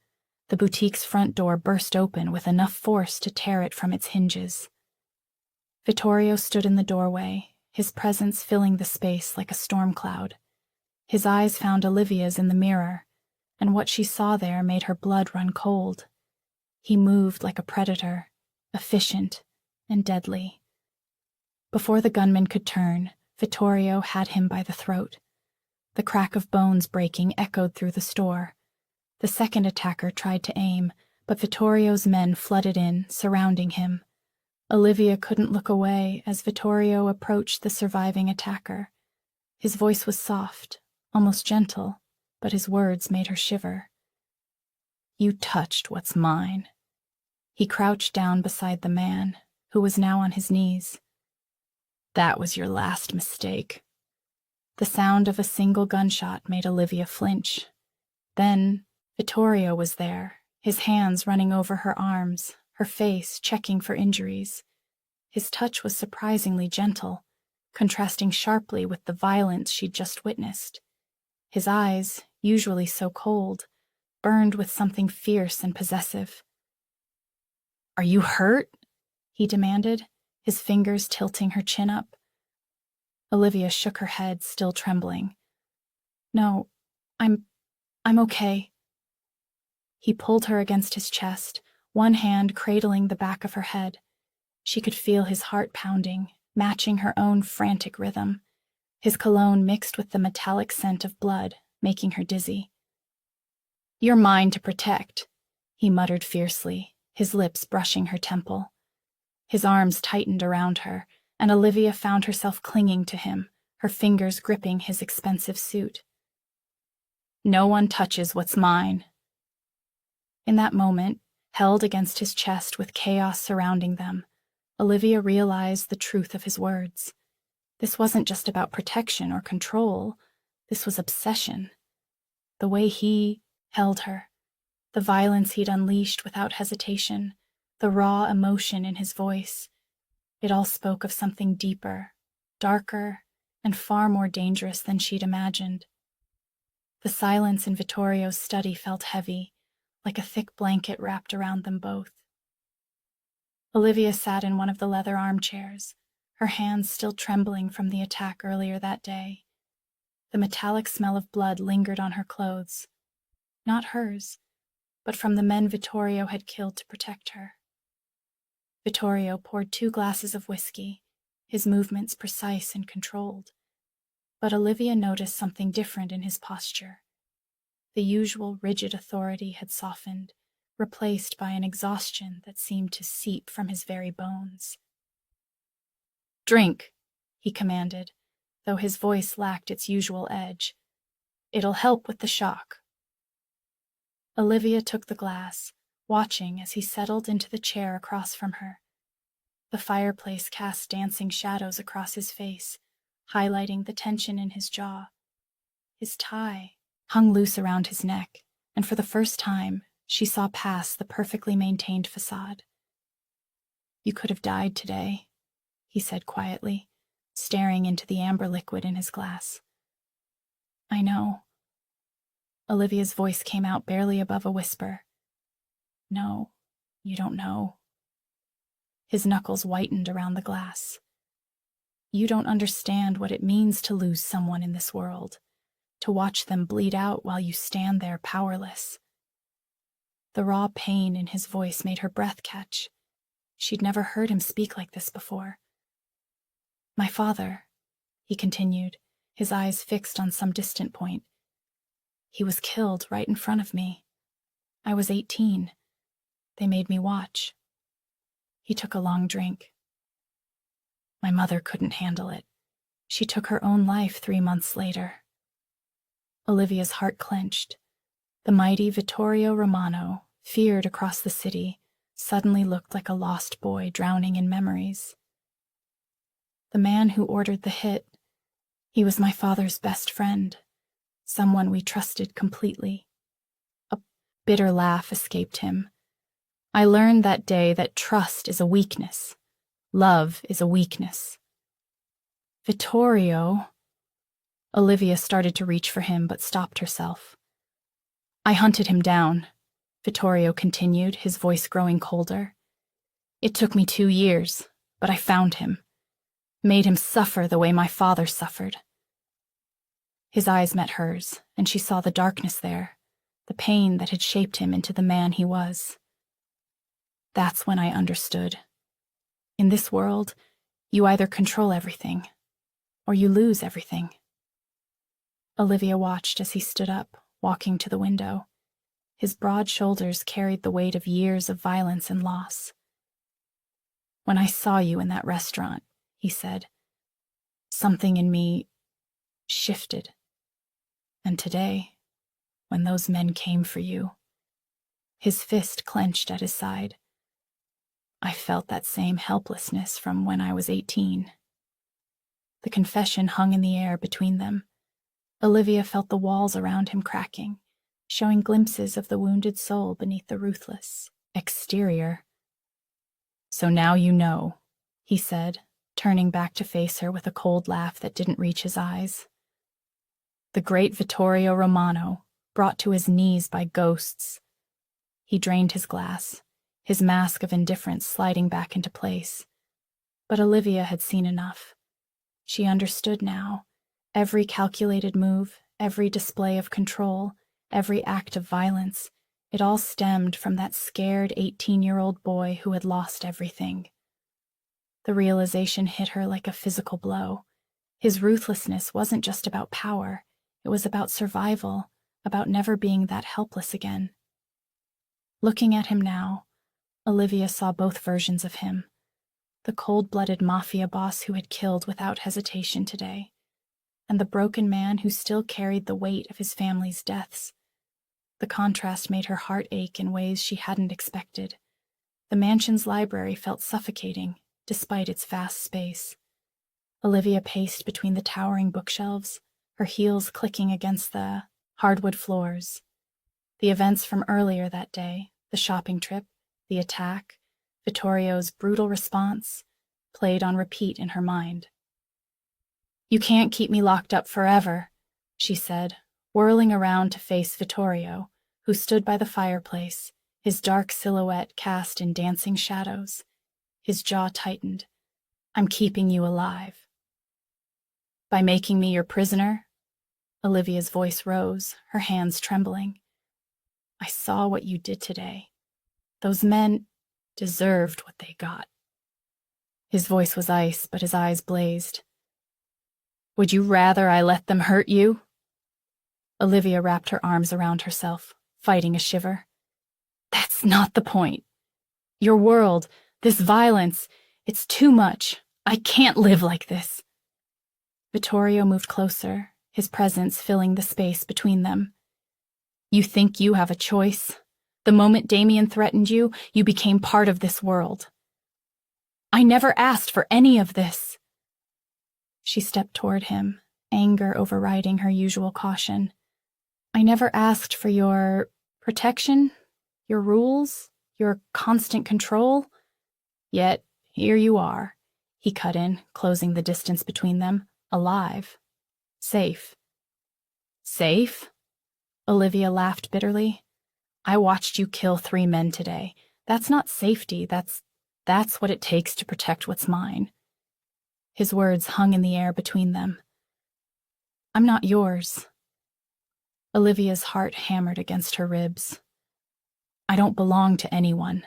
The boutique's front door burst open with enough force to tear it from its hinges. Vittorio stood in the doorway, his presence filling the space like a storm cloud. His eyes found Olivia's in the mirror, and what she saw there made her blood run cold. He moved like a predator, efficient and deadly. Before the gunman could turn, Vittorio had him by the throat. The crack of bones breaking echoed through the store. The second attacker tried to aim, but Vittorio's men flooded in, surrounding him. Olivia couldn't look away as Vittorio approached the surviving attacker. His voice was soft, almost gentle, but his words made her shiver. "You touched what's mine." He crouched down beside the man, who was now on his knees. "That was your last mistake." The sound of a single gunshot made Olivia flinch. Then Vittorio was there, his hands running over her arms, her face checking for injuries. His touch was surprisingly gentle, contrasting sharply with the violence she'd just witnessed. His eyes, usually so cold, burned with something fierce and possessive. "Are you hurt?" he demanded, his fingers tilting her chin up. Olivia shook her head, still trembling. "No, I'm okay." He pulled her against his chest, one hand cradling the back of her head. She could feel his heart pounding, matching her own frantic rhythm. His cologne mixed with the metallic scent of blood, making her dizzy. "You're mine to protect," he muttered fiercely, his lips brushing her temple. His arms tightened around her, and Olivia found herself clinging to him, her fingers gripping his expensive suit. "No one touches what's mine." In that moment, held against his chest with chaos surrounding them, Olivia realized the truth of his words. This wasn't just about protection or control, this was obsession. The way he held her, the violence he'd unleashed without hesitation, the raw emotion in his voice, it all spoke of something deeper, darker, and far more dangerous than she'd imagined. The silence in Vittorio's study felt heavy, like a thick blanket wrapped around them both. Olivia sat in one of the leather armchairs, her hands still trembling from the attack earlier that day. The metallic smell of blood lingered on her clothes. Not hers, but from the men Vittorio had killed to protect her. Vittorio poured 2 glasses of whiskey, his movements precise and controlled. But Olivia noticed something different in his posture. The usual rigid authority had softened, replaced by an exhaustion that seemed to seep from his very bones. "Drink," he commanded, though his voice lacked its usual edge. "It'll help with the shock." Olivia took the glass, watching as he settled into the chair across from her. The fireplace cast dancing shadows across his face, highlighting the tension in his jaw. His tie hung loose around his neck, and for the first time, she saw past the perfectly maintained facade. "You could have died today," he said quietly, staring into the amber liquid in his glass. "I know." Olivia's voice came out barely above a whisper. "No, you don't know." His knuckles whitened around the glass. "You don't understand what it means to lose someone in this world, to watch them bleed out while you stand there powerless." The raw pain in his voice made her breath catch. She'd never heard him speak like this before. "My father," he continued, his eyes fixed on some distant point. "He was killed right in front of me. I was 18. They made me watch." He took a long drink. "My mother couldn't handle it. She took her own life 3 months later." Olivia's heart clenched. The mighty Vittorio Romano, feared across the city, suddenly looked like a lost boy drowning in memories. The man who ordered the hit, he was my father's best friend, someone we trusted completely. A bitter laugh escaped him. I learned that day that trust is a weakness. Love is a weakness. Vittorio... Olivia started to reach for him, but stopped herself. I hunted him down, Vittorio continued, his voice growing colder. It took me 2 years, but I found him. Made him suffer the way my father suffered. His eyes met hers, and she saw the darkness there, the pain that had shaped him into the man he was. That's when I understood. In this world, you either control everything, or you lose everything. Olivia watched as he stood up, walking to the window. His broad shoulders carried the weight of years of violence and loss. When I saw you in that restaurant, he said, something in me shifted. And today, when those men came for you, his fist clenched at his side, I felt that same helplessness from when I was 18. The confession hung in the air between them. Olivia felt the walls around him cracking, showing glimpses of the wounded soul beneath the ruthless exterior. So now you know, he said, turning back to face her with a cold laugh that didn't reach his eyes. The great Vittorio Romano, brought to his knees by ghosts. He drained his glass, his mask of indifference sliding back into place. But Olivia had seen enough. She understood now. Every calculated move, every display of control, every act of violence, it all stemmed from that scared 18-year-old boy who had lost everything. The realization hit her like a physical blow. His ruthlessness wasn't just about power. It was about survival, about never being that helpless again. Looking at him now, Olivia saw both versions of him. The cold-blooded mafia boss who had killed without hesitation today, and the broken man who still carried the weight of his family's deaths. The contrast made her heart ache in ways she hadn't expected. The mansion's library felt suffocating, despite its vast space. Olivia paced between the towering bookshelves, her heels clicking against the hardwood floors. The events from earlier that day, the shopping trip, the attack, Vittorio's brutal response, played on repeat in her mind. You can't keep me locked up forever, she said, whirling around to face Vittorio, who stood by the fireplace, his dark silhouette cast in dancing shadows. His jaw tightened. I'm keeping you alive. By making me your prisoner? Olivia's voice rose, her hands trembling. I saw what you did today. Those men deserved what they got. His voice was ice, but his eyes blazed. Would you rather I let them hurt you? Olivia wrapped her arms around herself, fighting a shiver. That's not the point. Your world, this violence, it's too much. I can't live like this. Vittorio moved closer, his presence filling the space between them. You think you have a choice? The moment Damien threatened you, you became part of this world. I never asked for any of this. She stepped toward him, anger overriding her usual caution. I never asked for your protection, your rules, your constant control. Yet, here you are, he cut in, closing the distance between them, alive, safe. Safe? Olivia laughed bitterly. I watched you kill 3 men today. That's not safety, that's what it takes to protect what's mine. His words hung in the air between them. I'm not yours. Olivia's heart hammered against her ribs. I don't belong to anyone.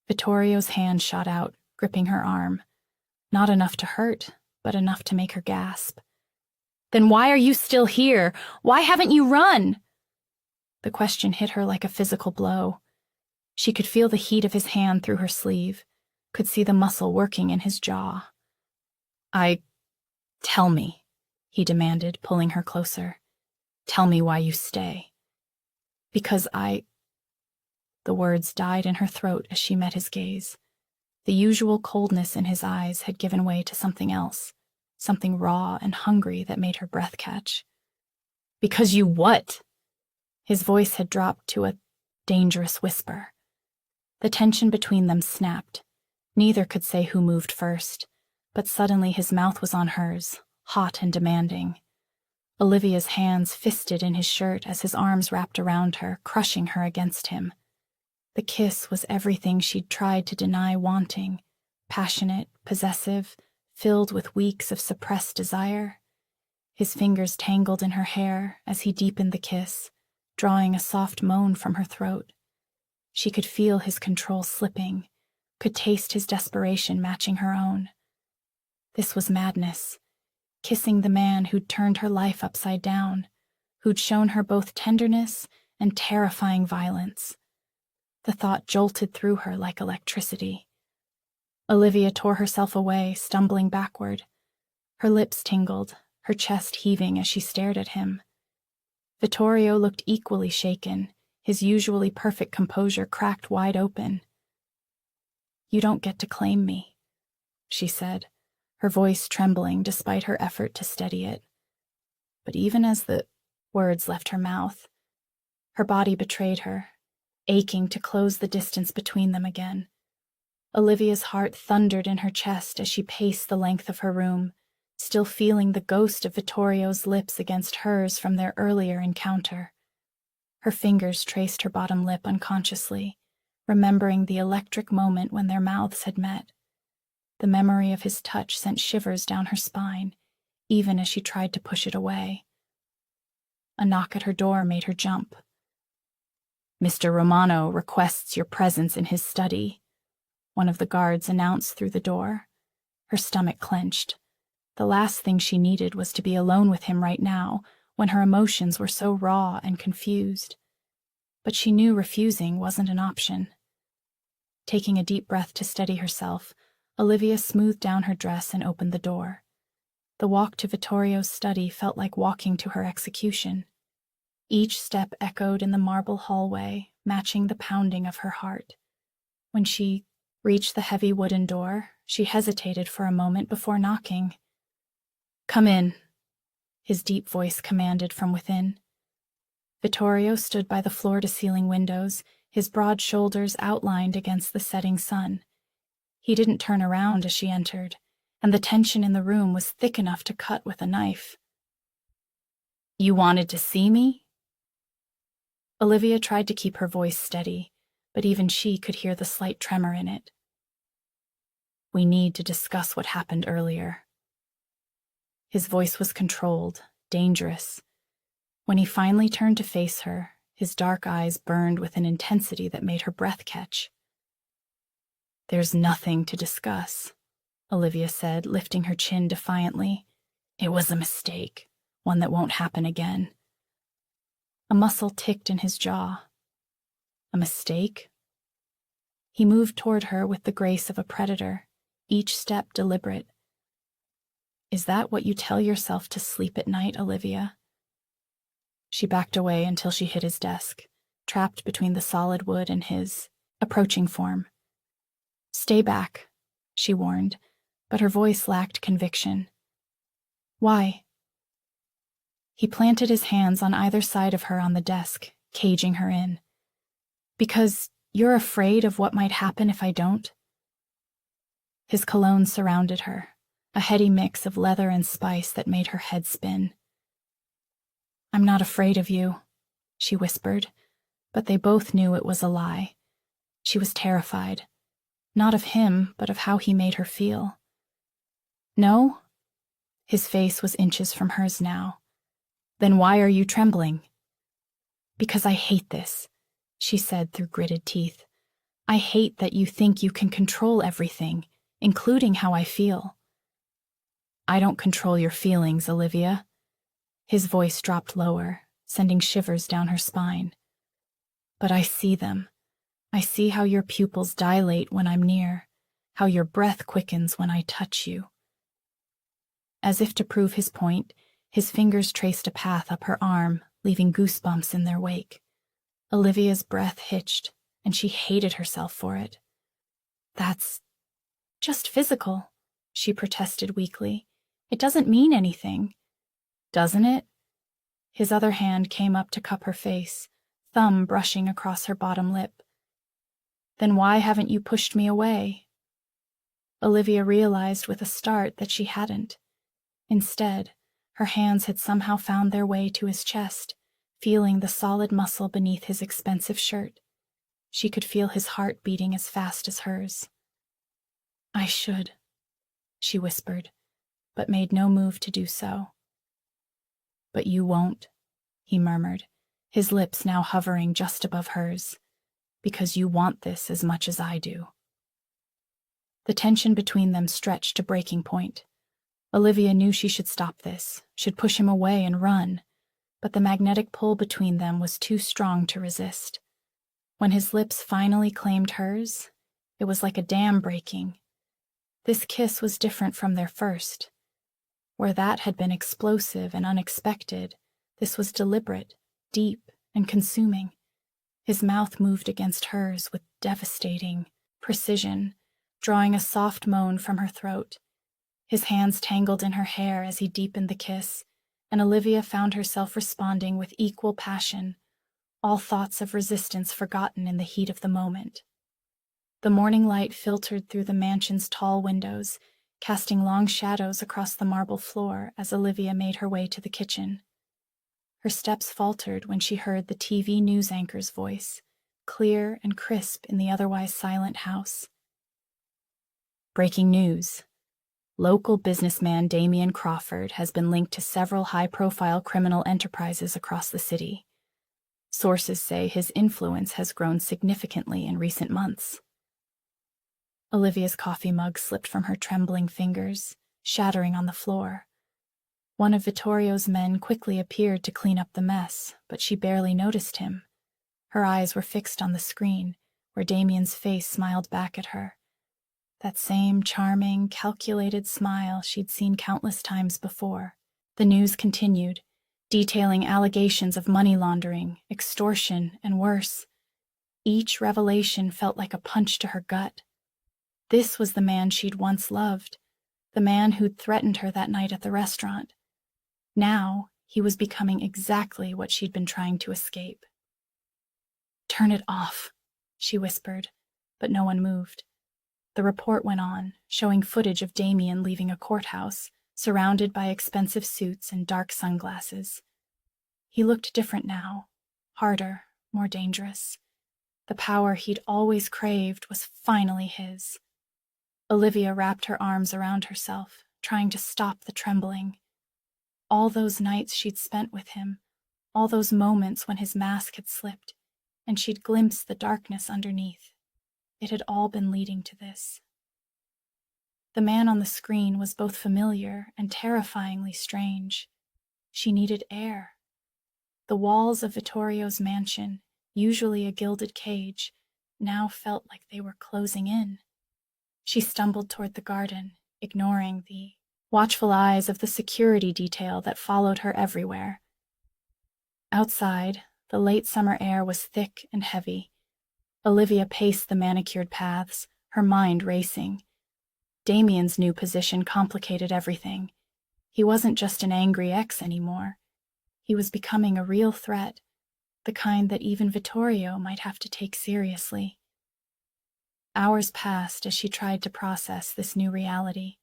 Vittorio's hand shot out, gripping her arm. Not enough to hurt, but enough to make her gasp. Then why are you still here? Why haven't you run? The question hit her like a physical blow. She could feel the heat of his hand through her sleeve, could see the muscle working in his jaw. Tell me, he demanded, pulling her closer. Tell me why you stay. Because I... The words died in her throat as she met his gaze. The usual coldness in his eyes had given way to something else, something raw and hungry that made her breath catch. Because you what? His voice had dropped to a dangerous whisper. The tension between them snapped. Neither could say who moved first, but suddenly his mouth was on hers, hot and demanding. Olivia's hands fisted in his shirt as his arms wrapped around her, crushing her against him. The kiss was everything she'd tried to deny wanting, passionate, possessive, filled with weeks of suppressed desire. His fingers tangled in her hair as he deepened the kiss, drawing a soft moan from her throat. She could feel his control slipping, could taste his desperation matching her own. This was madness, kissing the man who'd turned her life upside down, who'd shown her both tenderness and terrifying violence. The thought jolted through her like electricity. Olivia tore herself away, stumbling backward. Her lips tingled, her chest heaving as she stared at him. Vittorio looked equally shaken, his usually perfect composure cracked wide open. "You don't get to claim me," she said, her voice trembling despite her effort to steady it. But even as the words left her mouth, her body betrayed her, aching to close the distance between them again. Olivia's heart thundered in her chest as she paced the length of her room, still feeling the ghost of Vittorio's lips against hers from their earlier encounter. Her fingers traced her bottom lip unconsciously, remembering the electric moment when their mouths had met. The memory of his touch sent shivers down her spine, even as she tried to push it away. A knock at her door made her jump. "Mr. Romano requests your presence in his study," one of the guards announced through the door. Her stomach clenched. The last thing she needed was to be alone with him right now, when her emotions were so raw and confused. But she knew refusing wasn't an option. Taking a deep breath to steady herself, Olivia smoothed down her dress and opened the door. The walk to Vittorio's study felt like walking to her execution. Each step echoed in the marble hallway, matching the pounding of her heart. When she reached the heavy wooden door, she hesitated for a moment before knocking. "Come in," his deep voice commanded from within. Vittorio stood by the floor-to-ceiling windows, his broad shoulders outlined against the setting sun. He didn't turn around as she entered, and the tension in the room was thick enough to cut with a knife. "You wanted to see me?" Olivia tried to keep her voice steady, but even she could hear the slight tremor in it. "We need to discuss what happened earlier." His voice was controlled, dangerous. When he finally turned to face her, his dark eyes burned with an intensity that made her breath catch. "There's nothing to discuss," Olivia said, lifting her chin defiantly. "It was a mistake, one that won't happen again." A muscle ticked in his jaw. A mistake? He moved toward her with the grace of a predator, each step deliberate. "Is that what you tell yourself to sleep at night, Olivia?" She backed away until she hit his desk, trapped between the solid wood and his approaching form. "Stay back," she warned, but her voice lacked conviction. "Why?" He planted his hands on either side of her on the desk, caging her in. "Because you're afraid of what might happen if I don't?" His cologne surrounded her, a heady mix of leather and spice that made her head spin. "I'm not afraid of you," she whispered, but they both knew it was a lie. She was terrified, not of him, but of how he made her feel. "No?" His face was inches from hers now. "Then why are you trembling?" "Because I hate this," she said through gritted teeth. "I hate that you think you can control everything, including how I feel." "I don't control your feelings, Olivia." His voice dropped lower, sending shivers down her spine. "But I see them. I see how your pupils dilate when I'm near, how your breath quickens when I touch you." As if to prove his point, his fingers traced a path up her arm, leaving goosebumps in their wake. Olivia's breath hitched, and she hated herself for it. That's just physical, she protested weakly. It doesn't mean anything. Doesn't it? His other hand came up to cup her face, thumb brushing across her bottom lip. Then why haven't you pushed me away? Olivia realized with a start that she hadn't. Instead, her hands had somehow found their way to his chest, feeling the solid muscle beneath his expensive shirt. She could feel his heart beating as fast as hers. I should, she whispered, but made no move to do so. But you won't, he murmured, his lips now hovering just above hers, because you want this as much as I do. The tension between them stretched to breaking point. Olivia knew she should stop this, should push him away and run, but the magnetic pull between them was too strong to resist. When his lips finally claimed hers, it was like a dam breaking. This kiss was different from their first. Where that had been explosive and unexpected, this was deliberate, deep, and consuming. His mouth moved against hers with devastating precision, drawing a soft moan from her throat. His hands tangled in her hair as he deepened the kiss, and Olivia found herself responding with equal passion, all thoughts of resistance forgotten in the heat of the moment. The morning light filtered through the mansion's tall windows, casting long shadows across the marble floor as Olivia made her way to the kitchen. Her steps faltered when she heard the TV news anchor's voice, clear and crisp in the otherwise silent house. Breaking news. Local businessman Damian Crawford has been linked to several high-profile criminal enterprises across the city. Sources say his influence has grown significantly in recent months. Olivia's coffee mug slipped from her trembling fingers, shattering on the floor. One of Vittorio's men quickly appeared to clean up the mess, but she barely noticed him. Her eyes were fixed on the screen, where Damian's face smiled back at her. That same charming, calculated smile she'd seen countless times before. The news continued, detailing allegations of money laundering, extortion, and worse. Each revelation felt like a punch to her gut. This was the man she'd once loved, the man who'd threatened her that night at the restaurant. Now, he was becoming exactly what she'd been trying to escape. "Turn it off," she whispered, but no one moved. The report went on, showing footage of Damian leaving a courthouse, surrounded by expensive suits and dark sunglasses. He looked different now, harder, more dangerous. The power he'd always craved was finally his. Olivia wrapped her arms around herself, trying to stop the trembling. All those nights she'd spent with him, all those moments when his mask had slipped, and she'd glimpsed the darkness underneath. It had all been leading to this. The man on the screen was both familiar and terrifyingly strange. She needed air. The walls of Vittorio's mansion, usually a gilded cage, now felt like they were closing in. She stumbled toward the garden, ignoring the watchful eyes of the security detail that followed her everywhere. Outside, the late summer air was thick and heavy. Olivia paced the manicured paths, her mind racing. Damian's new position complicated everything. He wasn't just an angry ex anymore. He was becoming a real threat, the kind that even Vittorio might have to take seriously. Hours passed as she tried to process this new reality.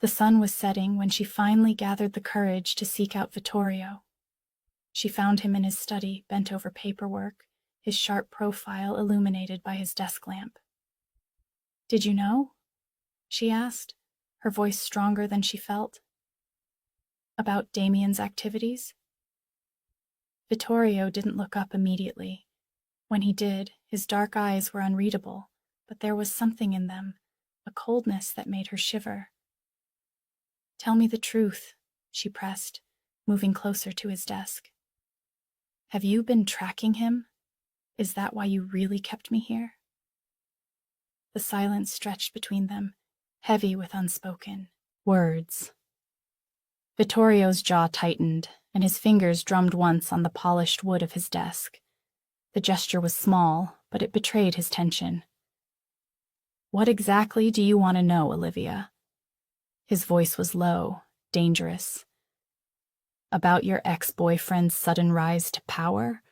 The sun was setting when she finally gathered the courage to seek out Vittorio. She found him in his study, bent over paperwork, his sharp profile illuminated by his desk lamp. "Did you know?" she asked, her voice stronger than she felt. "About Damian's activities?" Vittorio didn't look up immediately. When he did, his dark eyes were unreadable, but there was something in them, a coldness that made her shiver. "Tell me the truth," she pressed, moving closer to his desk. "Have you been tracking him? Is that why you really kept me here?" The silence stretched between them, heavy with unspoken words. Vittorio's jaw tightened, and his fingers drummed once on the polished wood of his desk. The gesture was small, but it betrayed his tension. "What exactly do you want to know, Olivia?" His voice was low, dangerous. "About your ex-boyfriend's sudden rise to power?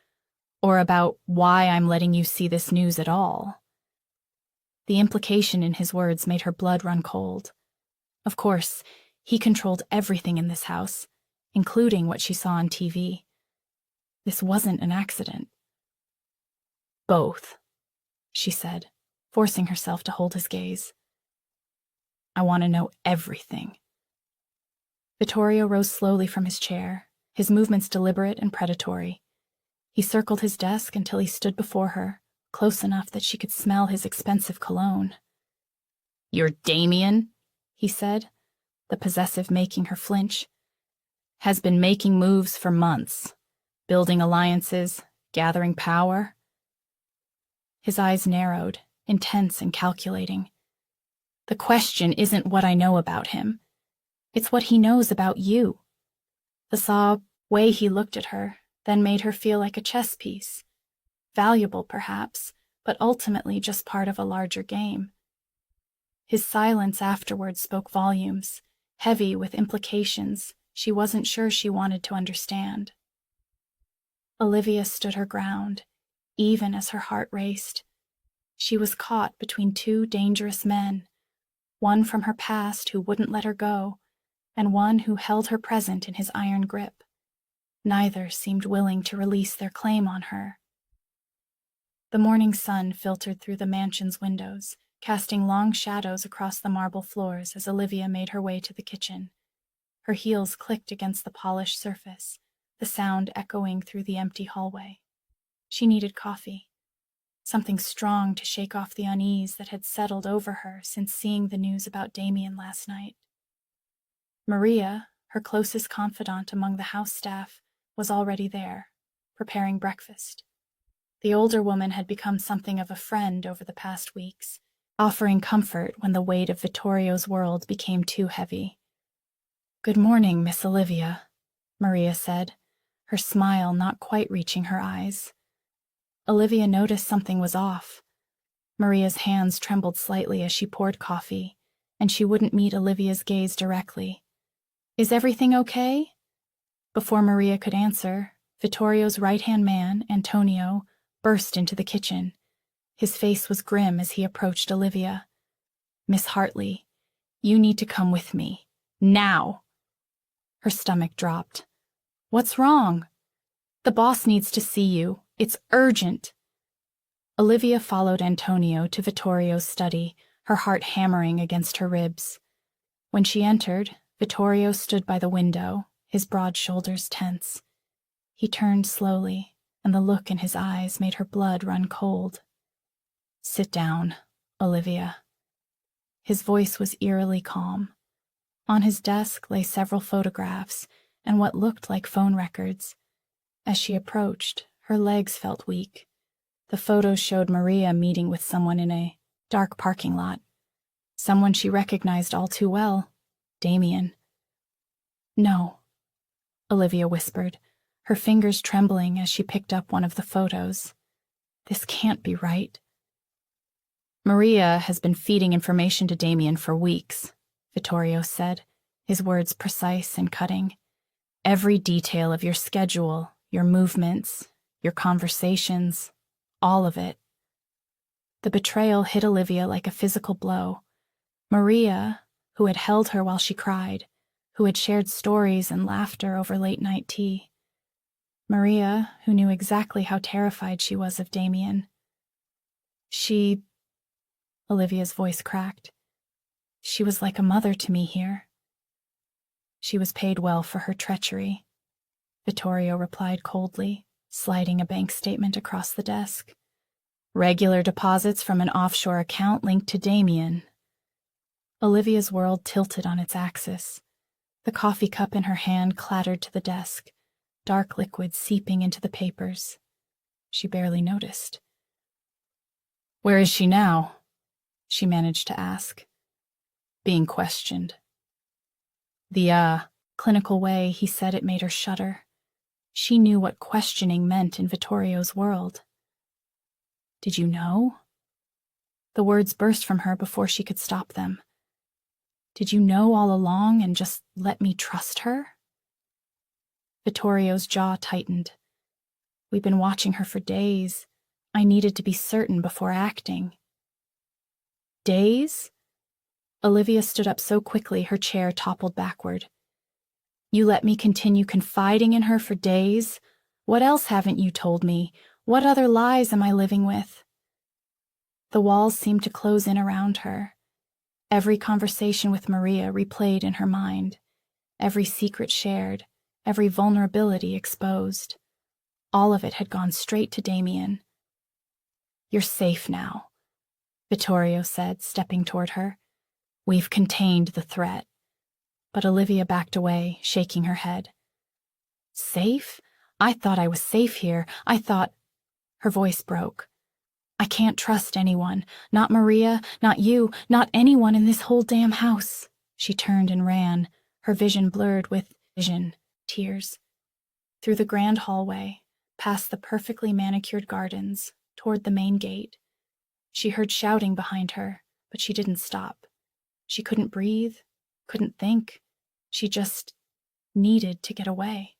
Or about why I'm letting you see this news at all?" The implication in his words made her blood run cold. Of course, he controlled everything in this house, including what she saw on TV. This wasn't an accident. "Both," she said, forcing herself to hold his gaze. "I want to know everything." Vittorio rose slowly from his chair, his movements deliberate and predatory. He circled his desk until he stood before her, close enough that she could smell his expensive cologne. "You're Damien," he said, the possessive making her flinch. "Has been making moves for months, building alliances, gathering power." His eyes narrowed, intense and calculating. "The question isn't what I know about him. It's what he knows about you." The sob way he looked at her then made her feel like a chess piece. Valuable, perhaps, but ultimately just part of a larger game. His silence afterward spoke volumes, heavy with implications she wasn't sure she wanted to understand. Olivia stood her ground, even as her heart raced. She was caught between two dangerous men, one from her past who wouldn't let her go, and one who held her present in his iron grip. Neither seemed willing to release their claim on her. The morning sun filtered through the mansion's windows, casting long shadows across the marble floors as Olivia made her way to the kitchen. Her heels clicked against the polished surface, the sound echoing through the empty hallway. She needed coffee, something strong to shake off the unease that had settled over her since seeing the news about Damien last night. Maria, her closest confidant among the house staff, was already there, preparing breakfast. The older woman had become something of a friend over the past weeks, offering comfort when the weight of Vittorio's world became too heavy. "Good morning, Miss Olivia," Maria said, her smile not quite reaching her eyes. Olivia noticed something was off. Maria's hands trembled slightly as she poured coffee, and she wouldn't meet Olivia's gaze directly. "Is everything okay?" Before Maria could answer, Vittorio's right-hand man, Antonio, burst into the kitchen. His face was grim as he approached Olivia. "Miss Hartley, you need to come with me. Now!" Her stomach dropped. "What's wrong?" "The boss needs to see you. It's urgent." Olivia followed Antonio to Vittorio's study, her heart hammering against her ribs. When she entered, Vittorio stood by the window, his broad shoulders tense. He turned slowly, and the look in his eyes made her blood run cold. "Sit down, Olivia." His voice was eerily calm. On his desk lay several photographs and what looked like phone records. As she approached, her legs felt weak. The photos showed Maria meeting with someone in a dark parking lot. Someone she recognized all too well, Damien. "No," Olivia whispered, her fingers trembling as she picked up one of the photos. "This can't be right." "Maria has been feeding information to Damien for weeks," Vittorio said, his words precise and cutting. "Every detail of your schedule, your movements, your conversations, all of it." The betrayal hit Olivia like a physical blow. Maria, who had held her while she cried, who had shared stories and laughter over late-night tea. Maria, who knew exactly how terrified she was of Damien. Olivia's voice cracked. "She was like a mother to me here." "She was paid well for her treachery," Vittorio replied coldly, sliding a bank statement across the desk. "Regular deposits from an offshore account linked to Damien." Olivia's world tilted on its axis. The coffee cup in her hand clattered to the desk, dark liquid seeping into the papers. She barely noticed. "Where is she now?" she managed to ask. "Being questioned." The clinical way he said it made her shudder. She knew what questioning meant in Vittorio's world. Did you know? The words burst from her before she could stop them. Did you know all along and just let me trust her? Vittorio's jaw tightened. We've been watching her for days. I needed to be certain before acting. Days? Olivia stood up so quickly her chair toppled backward. You let me continue confiding in her for days? What else haven't you told me? What other lies am I living with? The walls seemed to close in around her. Every conversation with Maria replayed in her mind, every secret shared, every vulnerability exposed. All of it had gone straight to Damien. You're safe now, Vittorio said, stepping toward her. We've contained the threat. But Olivia backed away, shaking her head. Safe? I thought I was safe here. I thought... Her voice broke. I can't trust anyone. Not Maria, not you, not anyone in this whole damn house. She turned and ran, her vision blurred with tears. Through the grand hallway, past the perfectly manicured gardens, toward the main gate. She heard shouting behind her, but she didn't stop. She couldn't breathe, couldn't think. She just needed to get away.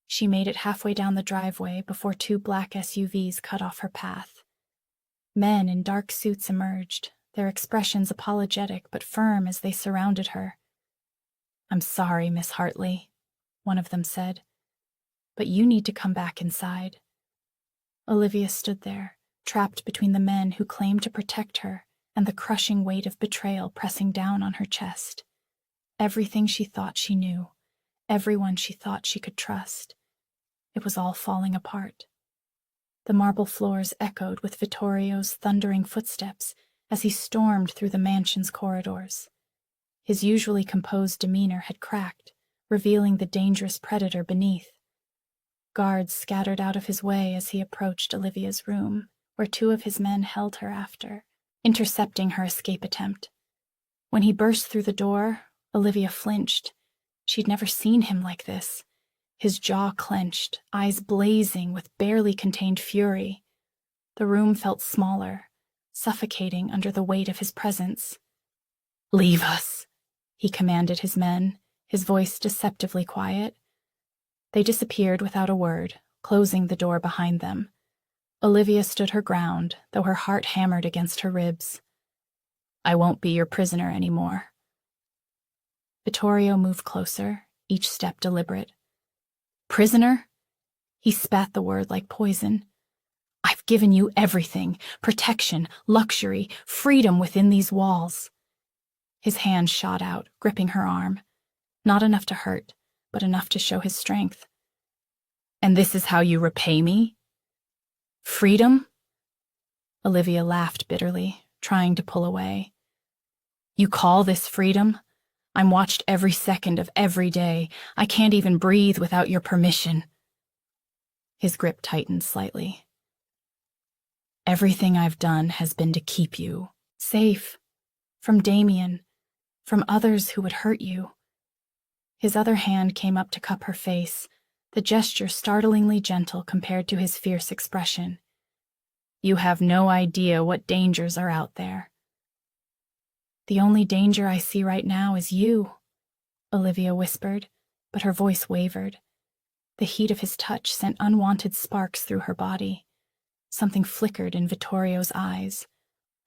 She made it halfway down the driveway before two black SUVs cut off her path. Men in dark suits emerged, their expressions apologetic but firm as they surrounded her. I'm sorry, Miss Hartley, one of them said, but you need to come back inside. Olivia stood there, trapped between the men who claimed to protect her and the crushing weight of betrayal pressing down on her chest. Everything she thought she knew, everyone she thought she could trust. It was all falling apart. The marble floors echoed with Vittorio's thundering footsteps as he stormed through the mansion's corridors. His usually composed demeanor had cracked, revealing the dangerous predator beneath. Guards scattered out of his way as he approached Olivia's room, where two of his men held her after, intercepting her escape attempt. When he burst through the door, Olivia flinched. She'd never seen him like this. His jaw clenched, eyes blazing with barely contained fury. The room felt smaller, suffocating under the weight of his presence. Leave us, he commanded his men, his voice deceptively quiet. They disappeared without a word, closing the door behind them. Olivia stood her ground, though her heart hammered against her ribs. I won't be your prisoner anymore. Vittorio moved closer, each step deliberate. Prisoner? He spat the word like poison. I've given you everything, protection, luxury, freedom within these walls. His hand shot out, gripping her arm. Not enough to hurt, but enough to show his strength. And this is how you repay me? Freedom? Olivia laughed bitterly, trying to pull away. You call this freedom? I'm watched every second of every day. I can't even breathe without your permission. His grip tightened slightly. Everything I've done has been to keep you safe, from Damien, from others who would hurt you. His other hand came up to cup her face, the gesture startlingly gentle compared to his fierce expression. You have no idea what dangers are out there. The only danger I see right now is you, Olivia whispered, but her voice wavered. The heat of his touch sent unwanted sparks through her body. Something flickered in Vittorio's eyes.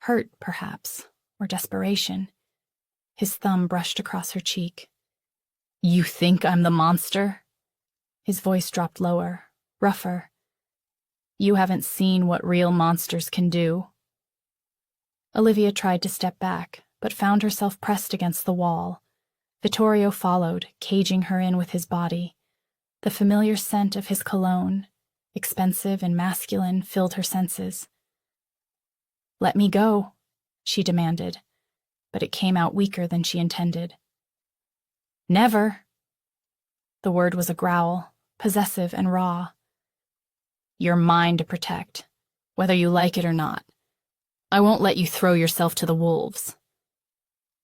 Hurt, perhaps, or desperation. His thumb brushed across her cheek. You think I'm the monster? His voice dropped lower, rougher. You haven't seen what real monsters can do. Olivia tried to step back, but found herself pressed against the wall. Vittorio followed, caging her in with his body. The familiar scent of his cologne, expensive and masculine, filled her senses. Let me go, she demanded, but it came out weaker than she intended. Never. The word was a growl, possessive and raw. You're mine to protect, whether you like it or not. I won't let you throw yourself to the wolves.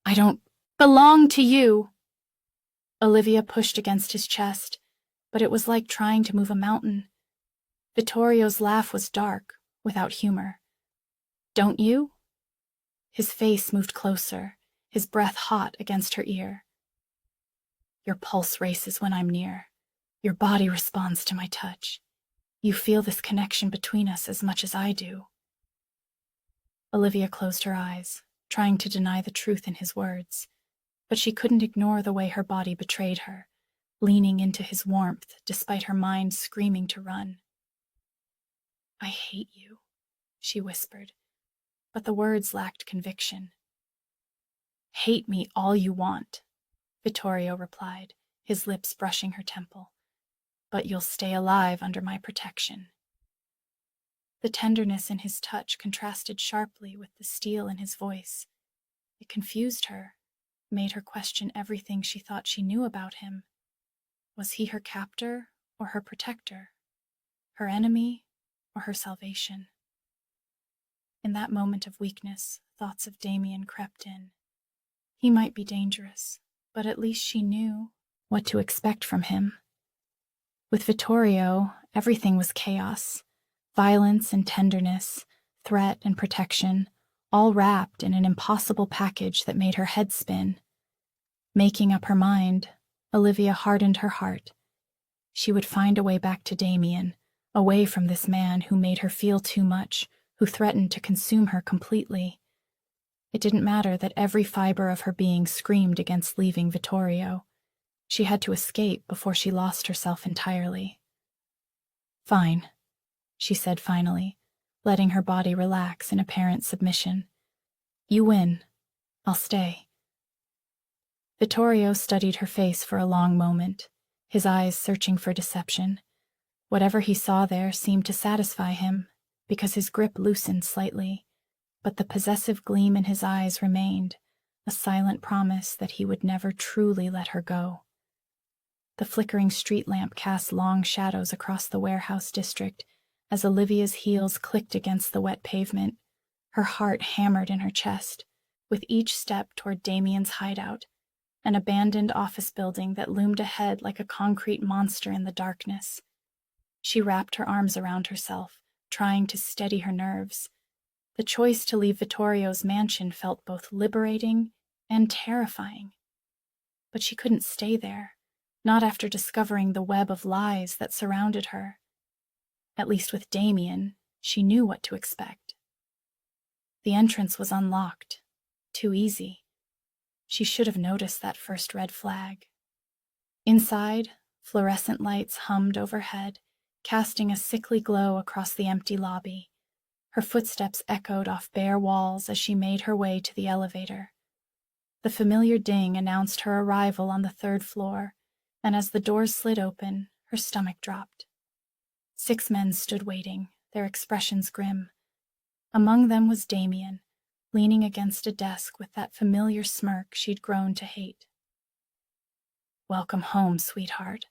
I don't belong to you. Olivia pushed against his chest, but it was like trying to move a mountain. Vittorio's laugh was dark, without humor. Don't you? His face moved closer, his breath hot against her ear. Your pulse races when I'm near. Your body responds to my touch. You feel this connection between us as much as I do. Olivia closed her eyes, trying to deny the truth in his words, but she couldn't ignore the way her body betrayed her, leaning into his warmth despite her mind screaming to run. I hate you, she whispered, but the words lacked conviction. Hate me all you want, Vittorio replied, his lips brushing her temple, but you'll stay alive under my protection. The tenderness in his touch contrasted sharply with the steel in his voice. It confused her, made her question everything she thought she knew about him. Was he her captor or her protector? Her enemy or her salvation? In that moment of weakness, thoughts of Damien crept in. He might be dangerous, but at least she knew what to expect from him. With Vittorio, everything was chaos. Violence and tenderness, threat and protection, all wrapped in an impossible package that made her head spin. Making up her mind, Olivia hardened her heart. She would find a way back to Damien, away from this man who made her feel too much, who threatened to consume her completely. It didn't matter that every fiber of her being screamed against leaving Vittorio. She had to escape before she lost herself entirely. Fine, she said finally, letting her body relax in apparent submission. You win. I'll stay. Vittorio studied her face for a long moment, his eyes searching for deception. Whatever he saw there seemed to satisfy him, because his grip loosened slightly, but the possessive gleam in his eyes remained, a silent promise that he would never truly let her go. The flickering street lamp cast long shadows across the warehouse district as Olivia's heels clicked against the wet pavement. Her heart hammered in her chest, with each step toward Damien's hideout, an abandoned office building that loomed ahead like a concrete monster in the darkness. She wrapped her arms around herself, trying to steady her nerves. The choice to leave Vittorio's mansion felt both liberating and terrifying. But she couldn't stay there, not after discovering the web of lies that surrounded her. At least with Damien, she knew what to expect. The entrance was unlocked. Too easy. She should have noticed that first red flag. Inside, fluorescent lights hummed overhead, casting a sickly glow across the empty lobby. Her footsteps echoed off bare walls as she made her way to the elevator. The familiar ding announced her arrival on the 3rd floor, and as the doors slid open, her stomach dropped. 6 men stood waiting, their expressions grim. Among them was Damien, leaning against a desk with that familiar smirk she'd grown to hate. Welcome home, sweetheart.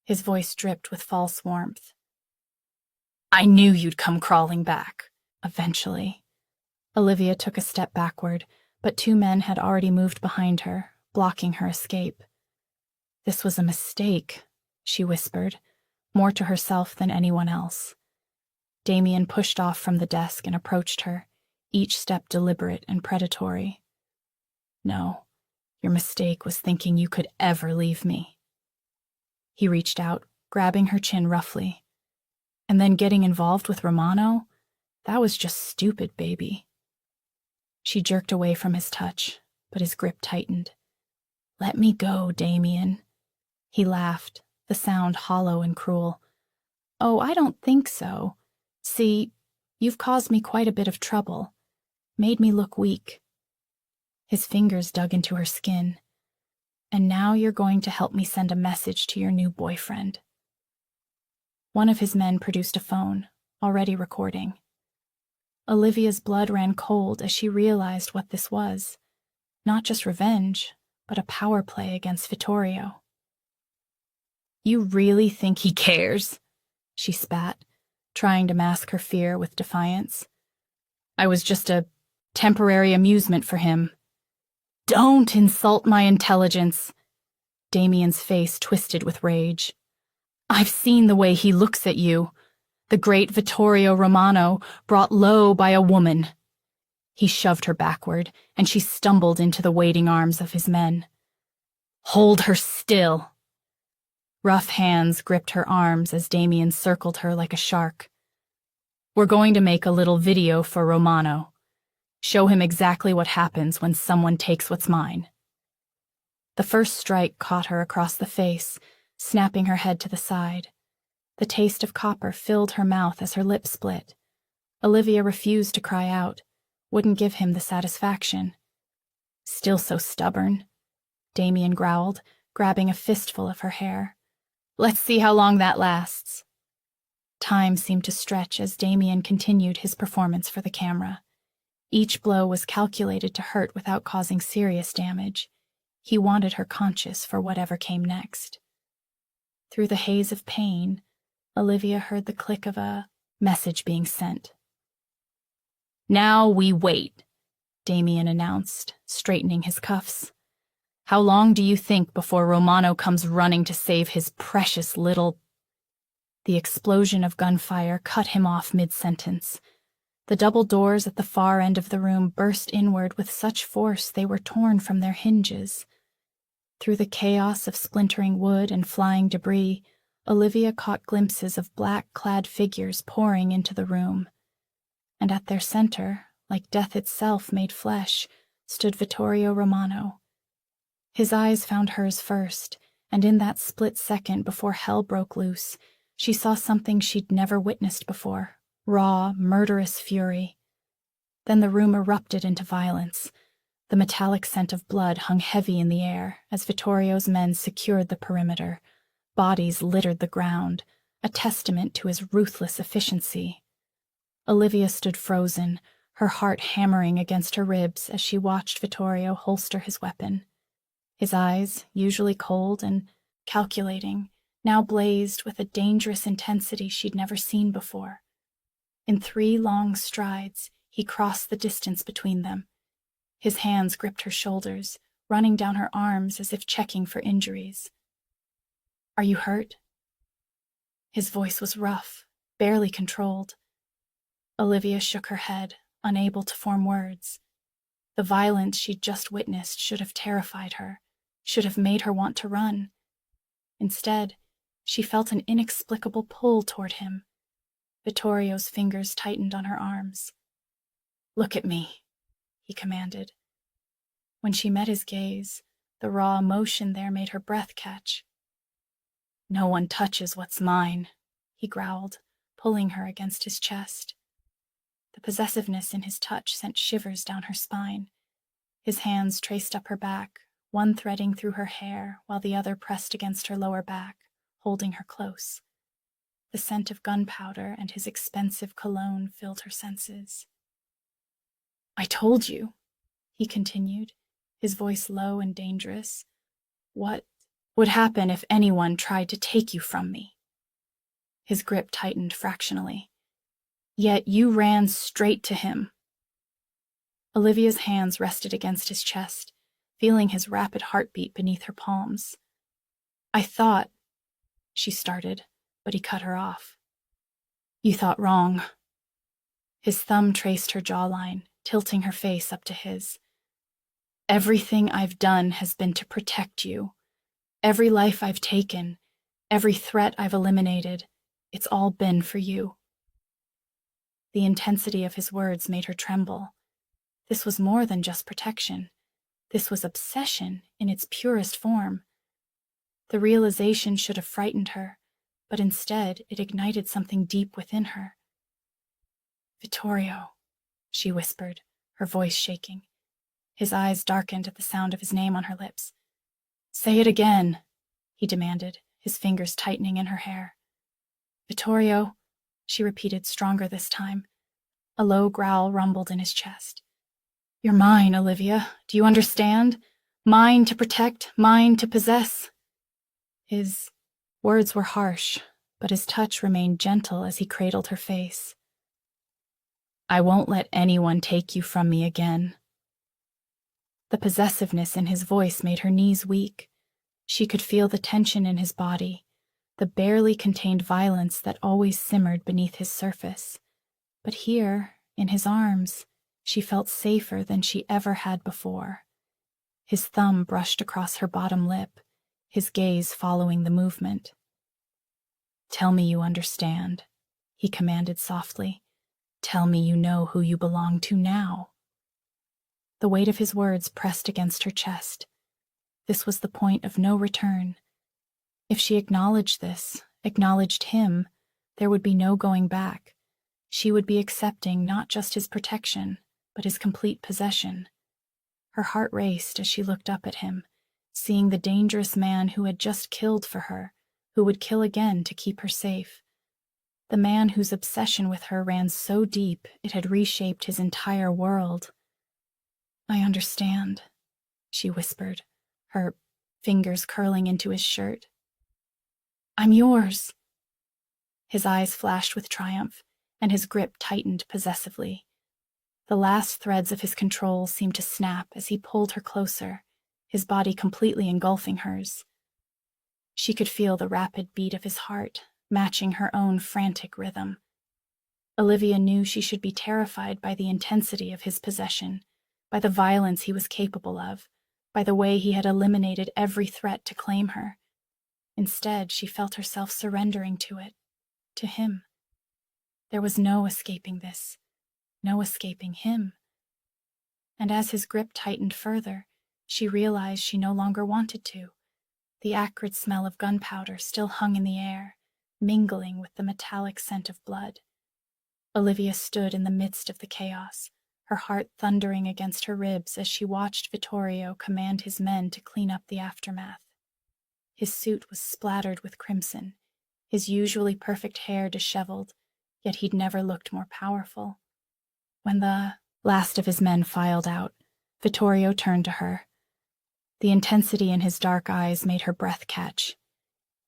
His voice dripped with false warmth. I knew you'd come crawling back, eventually. Olivia took a step backward, but 2 men had already moved behind her, blocking her escape. This was a mistake, she whispered, more to herself than anyone else. Damien pushed off from the desk and approached her, each step deliberate and predatory. No, your mistake was thinking you could ever leave me. He reached out, grabbing her chin roughly. And then getting involved with Romano? That was just stupid, baby. She jerked away from his touch, but his grip tightened. Let me go, Damien. He laughed, the sound hollow and cruel. Oh, I don't think so. See, you've caused me quite a bit of trouble. Made me look weak. His fingers dug into her skin. And now you're going to help me send a message to your new boyfriend. One of his men produced a phone, already recording. Olivia's blood ran cold as she realized what this was. Not just revenge, but a power play against Vittorio. You really think he cares? She spat, trying to mask her fear with defiance. I was just a temporary amusement for him. Don't insult my intelligence. Damien's face twisted with rage. I've seen the way he looks at you. The great Vittorio Romano, brought low by a woman. He shoved her backward, and she stumbled into the waiting arms of his men. Hold her still. Rough hands gripped her arms as Damien circled her like a shark. We're going to make a little video for Romano. Show him exactly what happens when someone takes what's mine. The first strike caught her across the face, snapping her head to the side. The taste of copper filled her mouth as her lips split. Olivia refused to cry out, wouldn't give him the satisfaction. Still so stubborn, Damien growled, grabbing a fistful of her hair. Let's see how long that lasts. Time seemed to stretch as Damien continued his performance for the camera. Each blow was calculated to hurt without causing serious damage. He wanted her conscious for whatever came next. Through the haze of pain, Olivia heard the click of a message being sent. Now we wait, Damien announced, straightening his cuffs. How long do you think before Romano comes running to save his precious little... The explosion of gunfire cut him off mid-sentence. The double doors at the far end of the room burst inward with such force they were torn from their hinges. Through the chaos of splintering wood and flying debris, Olivia caught glimpses of black-clad figures pouring into the room. And at their center, like death itself made flesh, stood Vittorio Romano. His eyes found hers first, and in that split second before hell broke loose, she saw something she'd never witnessed before, raw, murderous fury. Then the room erupted into violence. The metallic scent of blood hung heavy in the air as Vittorio's men secured the perimeter. Bodies littered the ground, a testament to his ruthless efficiency. Olivia stood frozen, her heart hammering against her ribs as she watched Vittorio holster his weapon. His eyes, usually cold and calculating, now blazed with a dangerous intensity she'd never seen before. In 3 long strides, he crossed the distance between them. His hands gripped her shoulders, running down her arms as if checking for injuries. Are you hurt? His voice was rough, barely controlled. Olivia shook her head, unable to form words. The violence she'd just witnessed should have terrified her, should have made her want to run. Instead, she felt an inexplicable pull toward him. Vittorio's fingers tightened on her arms. Look at me, he commanded. When she met his gaze, the raw emotion there made her breath catch. No one touches what's mine, he growled, pulling her against his chest. The possessiveness in his touch sent shivers down her spine. His hands traced up her back, one threading through her hair while the other pressed against her lower back, holding her close. The scent of gunpowder and his expensive cologne filled her senses. I told you, he continued, his voice low and dangerous. What would happen if anyone tried to take you from me? His grip tightened fractionally. Yet you ran straight to him. Olivia's hands rested against his chest, feeling his rapid heartbeat beneath her palms. I thought, she started, but he cut her off. You thought wrong. His thumb traced her jawline, tilting her face up to his. Everything I've done has been to protect you. Every life I've taken, every threat I've eliminated, it's all been for you. The intensity of his words made her tremble. This was more than just protection. This was obsession in its purest form. The realization should have frightened her, but instead it ignited something deep within her. Vittorio, she whispered, her voice shaking. His eyes darkened at the sound of his name on her lips. Say it again, he demanded, his fingers tightening in her hair. Vittorio, she repeated, stronger this time. A low growl rumbled in his chest. You're mine, Olivia. Do you understand? Mine to protect, mine to possess. His words were harsh, but his touch remained gentle as he cradled her face. I won't let anyone take you from me again. The possessiveness in his voice made her knees weak. She could feel the tension in his body, the barely contained violence that always simmered beneath his surface. But here, in his arms, she felt safer than she ever had before. His thumb brushed across her bottom lip, his gaze following the movement. "Tell me you understand," he commanded softly. "Tell me you know who you belong to now." The weight of his words pressed against her chest. This was the point of no return. If she acknowledged this, acknowledged him, there would be no going back. She would be accepting not just his protection, but his complete possession. Her heart raced as she looked up at him, seeing the dangerous man who had just killed for her, who would kill again to keep her safe. The man whose obsession with her ran so deep it had reshaped his entire world. "I understand," she whispered, her fingers curling into his shirt. "I'm yours." His eyes flashed with triumph, and his grip tightened possessively. The last threads of his control seemed to snap as he pulled her closer, his body completely engulfing hers. She could feel the rapid beat of his heart, matching her own frantic rhythm. Olivia knew she should be terrified by the intensity of his possession, by the violence he was capable of, by the way he had eliminated every threat to claim her. Instead, she felt herself surrendering to it, to him. There was no escaping this, no escaping him. And as his grip tightened further, she realized she no longer wanted to. The acrid smell of gunpowder still hung in the air, mingling with the metallic scent of blood. Olivia stood in the midst of the chaos, her heart thundering against her ribs as she watched Vittorio command his men to clean up the aftermath. His suit was splattered with crimson, his usually perfect hair disheveled, yet he'd never looked more powerful. When the last of his men filed out, Vittorio turned to her. The intensity in his dark eyes made her breath catch.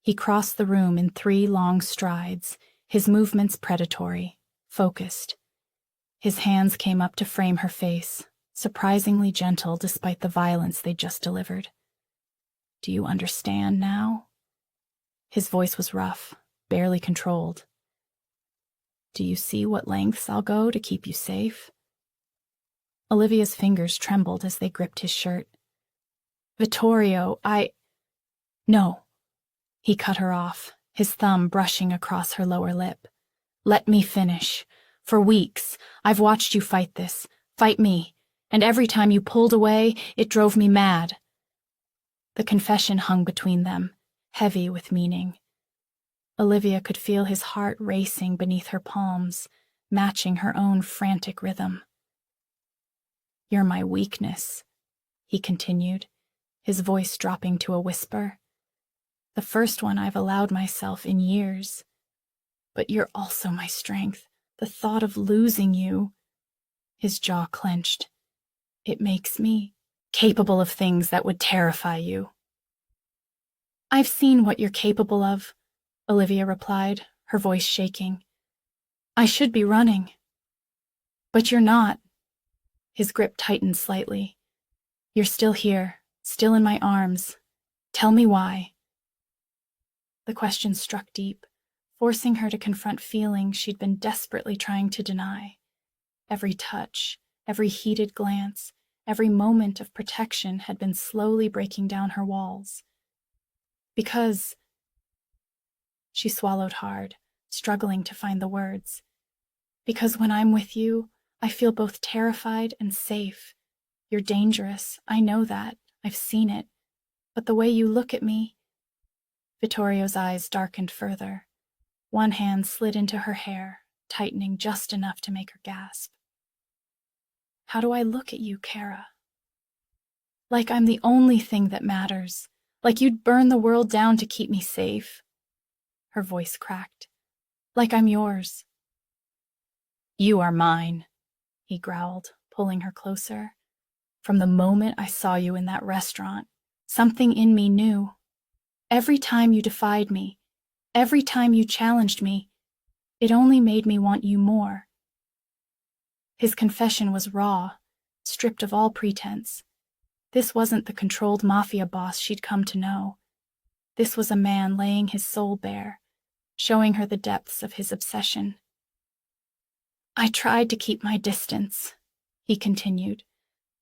He crossed the room in 3 long strides, his movements predatory, focused. His hands came up to frame her face, surprisingly gentle despite the violence they'd just delivered. "Do you understand now?" His voice was rough, barely controlled. "Do you see what lengths I'll go to keep you safe?" Olivia's fingers trembled as they gripped his shirt. "Vittorio, No." He cut her off, his thumb brushing across her lower lip. "Let me finish. For weeks, I've watched you fight this, fight me, and every time you pulled away, it drove me mad." The confession hung between them, heavy with meaning. Olivia could feel his heart racing beneath her palms, matching her own frantic rhythm. "You're my weakness," he continued, his voice dropping to a whisper. "The first one I've allowed myself in years. But you're also my strength. The thought of losing you..." His jaw clenched. "It makes me capable of things that would terrify you." "I've seen what you're capable of," Olivia replied, her voice shaking. "I should be running. But you're not." His grip tightened slightly. "You're still here, still in my arms. Tell me why." The question struck deep, forcing her to confront feelings she'd been desperately trying to deny. Every touch, every heated glance, every moment of protection had been slowly breaking down her walls. "Because..." She swallowed hard, struggling to find the words. "Because when I'm with you, I feel both terrified and safe. You're dangerous, I know that, I've seen it. But the way you look at me..." Vittorio's eyes darkened further. One hand slid into her hair, tightening just enough to make her gasp. "How do I look at you, Kara?" "Like I'm the only thing that matters. Like you'd burn the world down to keep me safe." Her voice cracked. "Like I'm yours." "You are mine," he growled, pulling her closer. "From the moment I saw you in that restaurant, something in me knew. Every time you defied me, every time you challenged me, it only made me want you more." His confession was raw, stripped of all pretense. This wasn't the controlled mafia boss she'd come to know. This was a man laying his soul bare, showing her the depths of his obsession. "I tried to keep my distance," he continued.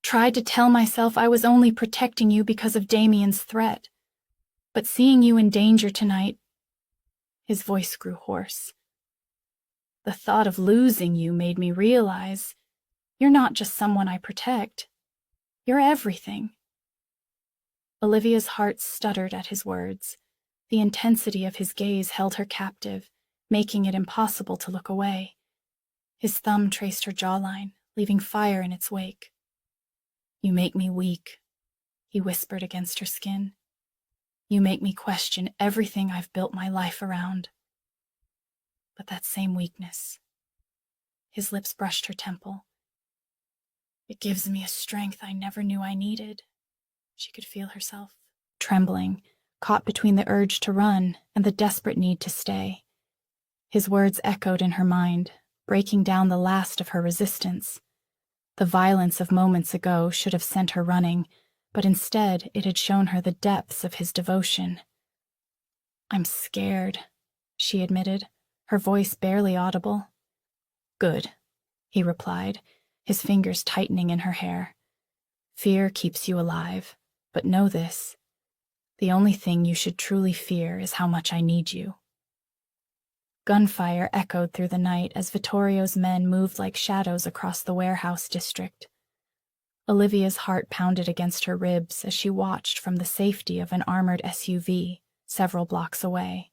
"Tried to tell myself I was only protecting you because of Damien's threat. But seeing you in danger tonight," his voice grew hoarse, "the thought of losing you made me realize you're not just someone I protect. You're everything." Olivia's heart stuttered at his words. The intensity of his gaze held her captive, making it impossible to look away. His thumb traced her jawline, leaving fire in its wake. "You make me weak," he whispered against her skin. "You make me question everything I've built my life around." But that same weakness. His lips brushed her temple. "It gives me a strength I never knew I needed." She could feel herself trembling, caught between the urge to run and the desperate need to stay. His words echoed in her mind, breaking down the last of her resistance. The violence of moments ago should have sent her running, but instead it had shown her the depths of his devotion. "I'm scared," she admitted, her voice barely audible. "Good," he replied, his fingers tightening in her hair. "Fear keeps you alive, but know this. The only thing you should truly fear is how much I need you." Gunfire echoed through the night as Vittorio's men moved like shadows across the warehouse district. Olivia's heart pounded against her ribs as she watched from the safety of an armored SUV several blocks away.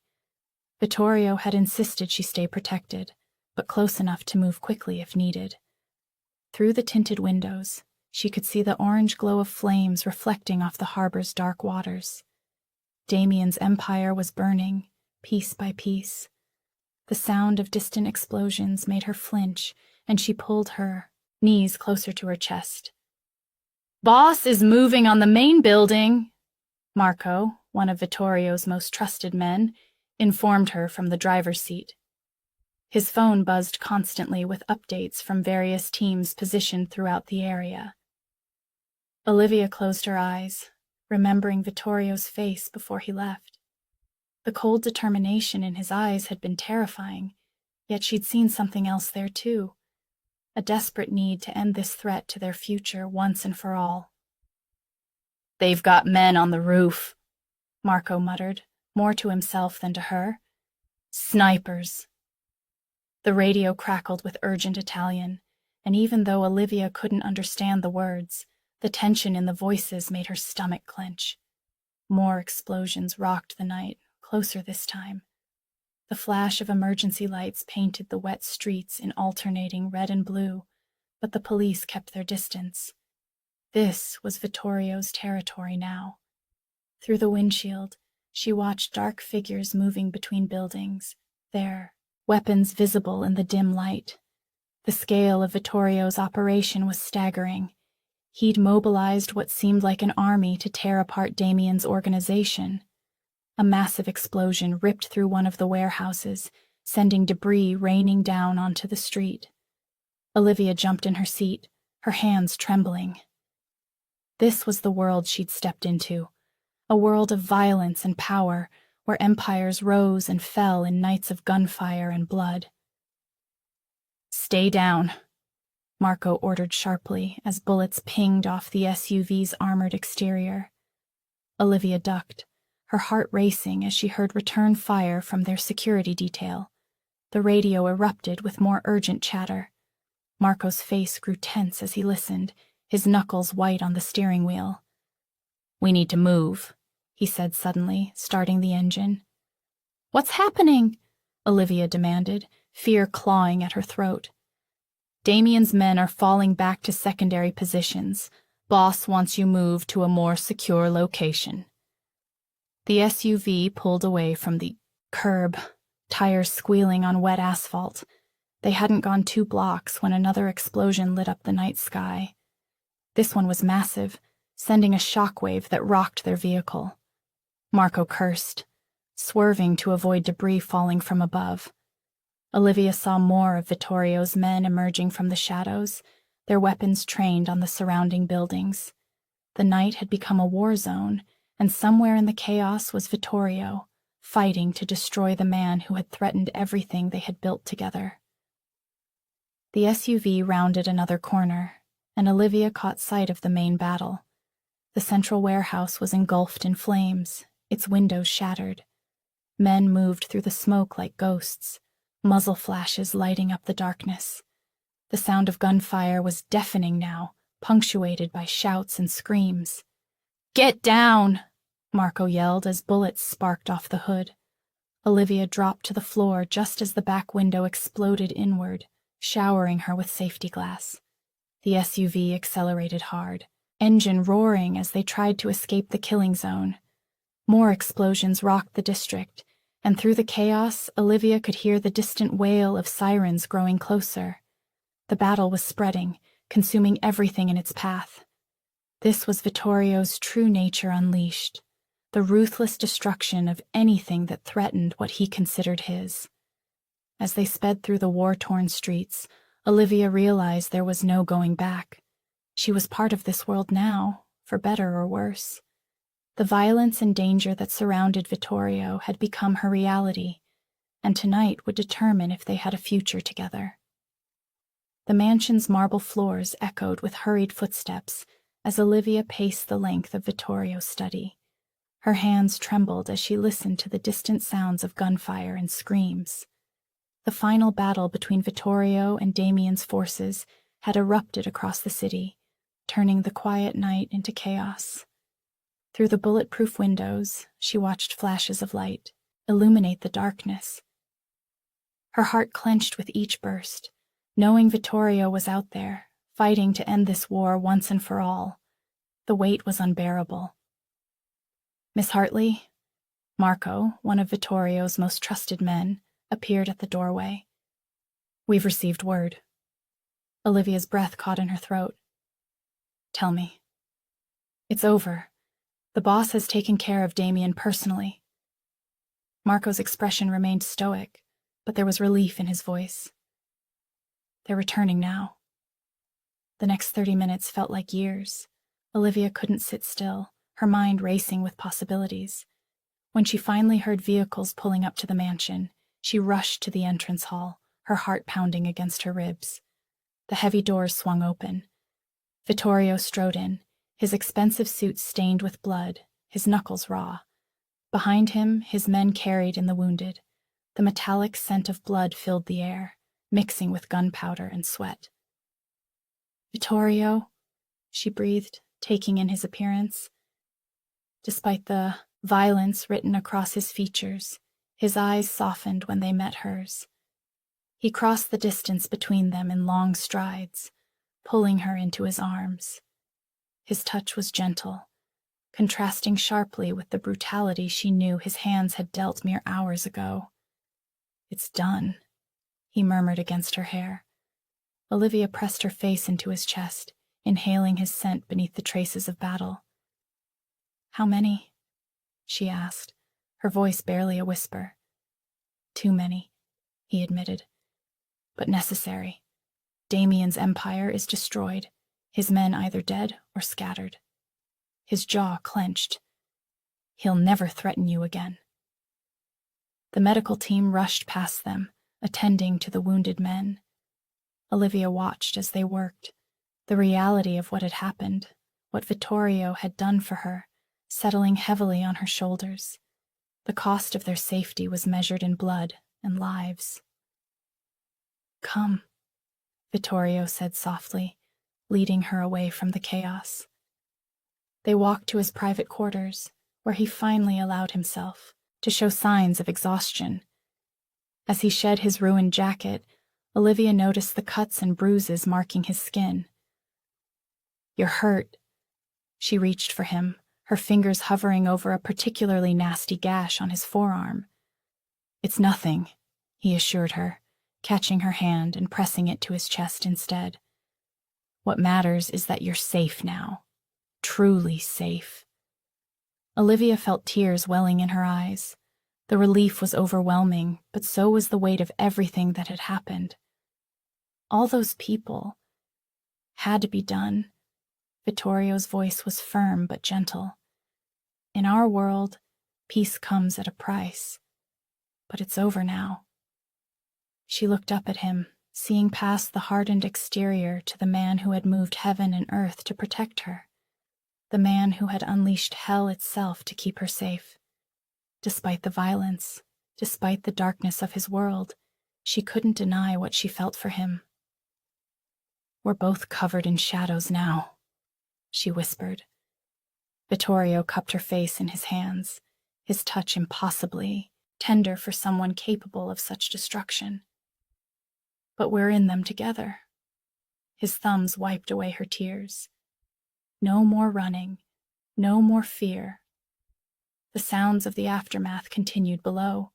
Vittorio had insisted she stay protected, but close enough to move quickly if needed. Through the tinted windows, she could see the orange glow of flames reflecting off the harbor's dark waters. Damien's empire was burning, piece by piece. The sound of distant explosions made her flinch, and she pulled her knees closer to her chest. "Boss is moving on the main building," Marco, one of Vittorio's most trusted men, informed her from the driver's seat. His phone buzzed constantly with updates from various teams positioned throughout the area. Olivia closed her eyes, remembering Vittorio's face before he left. The cold determination in his eyes had been terrifying, yet she'd seen something else there too. A desperate need to end this threat to their future once and for all. "They've got men on the roof," Marco muttered, more to himself than to her. "Snipers." The radio crackled with urgent Italian, and even though Olivia couldn't understand the words, the tension in the voices made her stomach clench. More explosions rocked the night, closer this time. The flash of emergency lights painted the wet streets in alternating red and blue, but the police kept their distance. This was Vittorio's territory now. Through the windshield, she watched dark figures moving between buildings, their weapons visible in the dim light. The scale of Vittorio's operation was staggering. He'd mobilized what seemed like an army to tear apart Damien's organization. A massive explosion ripped through one of the warehouses, sending debris raining down onto the street. Olivia jumped in her seat, her hands trembling. This was the world she'd stepped into, a world of violence and power, where empires rose and fell in nights of gunfire and blood. "Stay down," Marco ordered sharply as bullets pinged off the SUV's armored exterior. Olivia ducked, her heart racing as she heard return fire from their security detail. The radio erupted with more urgent chatter. Marco's face grew tense as he listened, his knuckles white on the steering wheel. "We need to move," he said suddenly, starting the engine. "What's happening?" Olivia demanded, fear clawing at her throat. "Damien's men are falling back to secondary positions. Boss wants you moved to a more secure location." The SUV pulled away from the curb, tires squealing on wet asphalt. They hadn't gone 2 blocks when another explosion lit up the night sky. This one was massive, sending a shockwave that rocked their vehicle. Marco cursed, swerving to avoid debris falling from above. Olivia saw more of Vittorio's men emerging from the shadows, their weapons trained on the surrounding buildings. The night had become a war zone, and somewhere in the chaos was Vittorio, fighting to destroy the man who had threatened everything they had built together. The SUV rounded another corner, and Olivia caught sight of the main battle. The central warehouse was engulfed in flames, its windows shattered. Men moved through the smoke like ghosts, muzzle flashes lighting up the darkness. The sound of gunfire was deafening now, punctuated by shouts and screams. "Get down!" Marco yelled as bullets sparked off the hood. Olivia dropped to the floor just as the back window exploded inward, showering her with safety glass. The SUV accelerated hard, engine roaring as they tried to escape the killing zone. More explosions rocked the district, and through the chaos, Olivia could hear the distant wail of sirens growing closer. The battle was spreading, consuming everything in its path. This was Vittorio's true nature unleashed, the ruthless destruction of anything that threatened what he considered his. As they sped through the war-torn streets, Olivia realized there was no going back. She was part of this world now, for better or worse. The violence and danger that surrounded Vittorio had become her reality, and tonight would determine if they had a future together. The mansion's marble floors echoed with hurried footsteps as Olivia paced the length of Vittorio's study. Her hands trembled as she listened to the distant sounds of gunfire and screams. The final battle between Vittorio and Damien's forces had erupted across the city, turning the quiet night into chaos. Through the bulletproof windows, she watched flashes of light illuminate the darkness. Her heart clenched with each burst, knowing Vittorio was out there, fighting to end this war once and for all. The weight was unbearable. "Miss Hartley?" Marco, one of Vittorio's most trusted men, appeared at the doorway. "We've received word." Olivia's breath caught in her throat. "Tell me." "It's over. The boss has taken care of Damien personally." Marco's expression remained stoic, but there was relief in his voice. "They're returning now." The next 30 minutes felt like years. Olivia couldn't sit still, her mind racing with possibilities. When she finally heard vehicles pulling up to the mansion, she rushed to the entrance hall, her heart pounding against her ribs. The heavy doors swung open. Vittorio strode in, his expensive suit stained with blood, his knuckles raw. Behind him, his men carried in the wounded. The metallic scent of blood filled the air, mixing with gunpowder and sweat. "Vittorio," she breathed, taking in his appearance. Despite the violence written across his features, his eyes softened when they met hers. He crossed the distance between them in long strides, pulling her into his arms. His touch was gentle, contrasting sharply with the brutality she knew his hands had dealt mere hours ago. "It's done," he murmured against her hair. Olivia pressed her face into his chest, inhaling his scent beneath the traces of battle. "How many?" she asked, her voice barely a whisper. "Too many," he admitted. "But necessary. Damien's empire is destroyed, his men either dead or scattered." His jaw clenched. "He'll never threaten you again." The medical team rushed past them, attending to the wounded men. Olivia watched as they worked, the reality of what had happened, what Vittorio had done for her, settling heavily on her shoulders. The cost of their safety was measured in blood and lives. "Come," Vittorio said softly, leading her away from the chaos. They walked to his private quarters, where he finally allowed himself to show signs of exhaustion. As he shed his ruined jacket, Olivia noticed the cuts and bruises marking his skin. "You're hurt." She reached for him, her fingers hovering over a particularly nasty gash on his forearm. "It's nothing," he assured her, catching her hand and pressing it to his chest instead. "What matters is that you're safe now. Truly safe." Olivia felt tears welling in her eyes. The relief was overwhelming, but so was the weight of everything that had happened. All those people had to be done. Vittorio's voice was firm but gentle. In our world, peace comes at a price. But it's over now. She looked up at him, seeing past the hardened exterior to the man who had moved heaven and earth to protect her, the man who had unleashed hell itself to keep her safe. Despite the violence, despite the darkness of his world, she couldn't deny what she felt for him. "We're both covered in shadows now," she whispered. Vittorio cupped her face in his hands, his touch impossibly tender for someone capable of such destruction. "But we're in them together." His thumbs wiped away her tears. No more running, no more fear. The sounds of the aftermath continued below,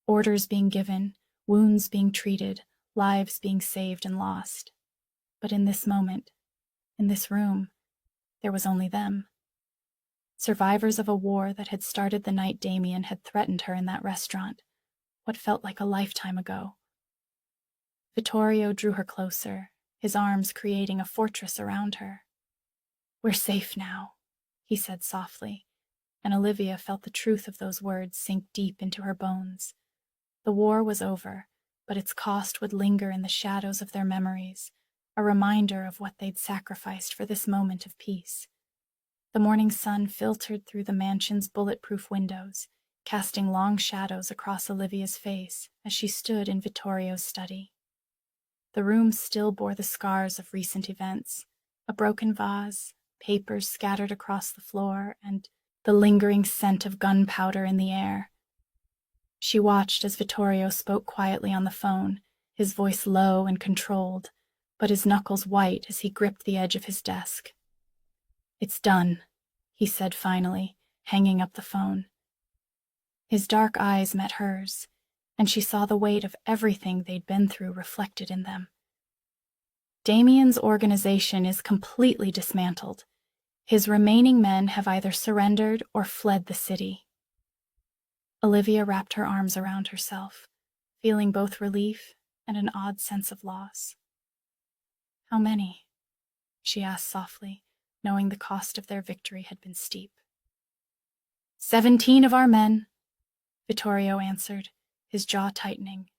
orders being given, wounds being treated, lives being saved and lost. But in this moment, in this room, there was only them. Survivors of a war that had started the night Damien had threatened her in that restaurant, what felt like a lifetime ago. Vittorio drew her closer, his arms creating a fortress around her. "We're safe now," he said softly, and Olivia felt the truth of those words sink deep into her bones. The war was over, but its cost would linger in the shadows of their memories, a reminder of what they'd sacrificed for this moment of peace. The morning sun filtered through the mansion's bulletproof windows, casting long shadows across Olivia's face as she stood in Vittorio's study. The room still bore the scars of recent events, a broken vase, papers scattered across the floor, and the lingering scent of gunpowder in the air. She watched as Vittorio spoke quietly on the phone, his voice low and controlled, but his knuckles white as he gripped the edge of his desk. "It's done," he said finally, hanging up the phone. His dark eyes met hers, and she saw the weight of everything they'd been through reflected in them. Damien's organization is completely dismantled. His remaining men have either surrendered or fled the city. Olivia wrapped her arms around herself, feeling both relief and an odd sense of loss. "How many?" she asked softly, knowing the cost of their victory had been steep. 17 of our men," Vittorio answered, his jaw tightening.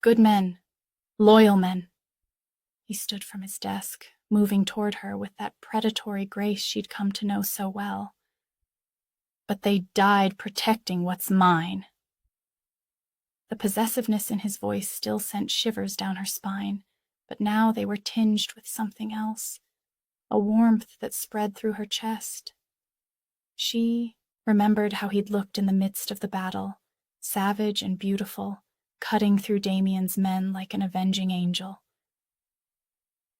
"Good men. Loyal men." He stood from his desk, moving toward her with that predatory grace she'd come to know so well. "But they died protecting what's mine." The possessiveness in his voice still sent shivers down her spine, but now they were tinged with something else, a warmth that spread through her chest. She remembered how he'd looked in the midst of the battle, savage and beautiful, cutting through Damien's men like an avenging angel.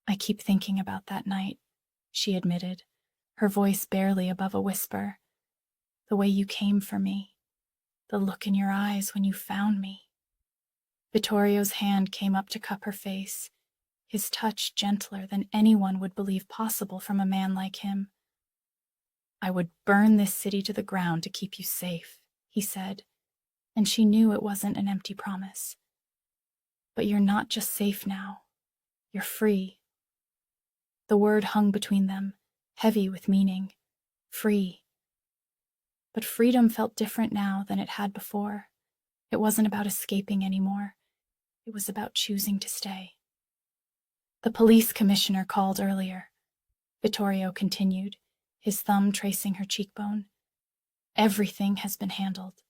"I keep thinking about that night," she admitted, her voice barely above a whisper. "The way you came for me, the look in your eyes when you found me." Vittorio's hand came up to cup her face, his touch gentler than anyone would believe possible from a man like him. "I would burn this city to the ground to keep you safe," he said, and she knew it wasn't an empty promise. "But you're not just safe now. You're free." The word hung between them, heavy with meaning. Free. But freedom felt different now than it had before. It wasn't about escaping anymore. It was about choosing to stay. "The police commissioner called earlier," Vittorio continued, his thumb tracing her cheekbone. "Everything has been handled.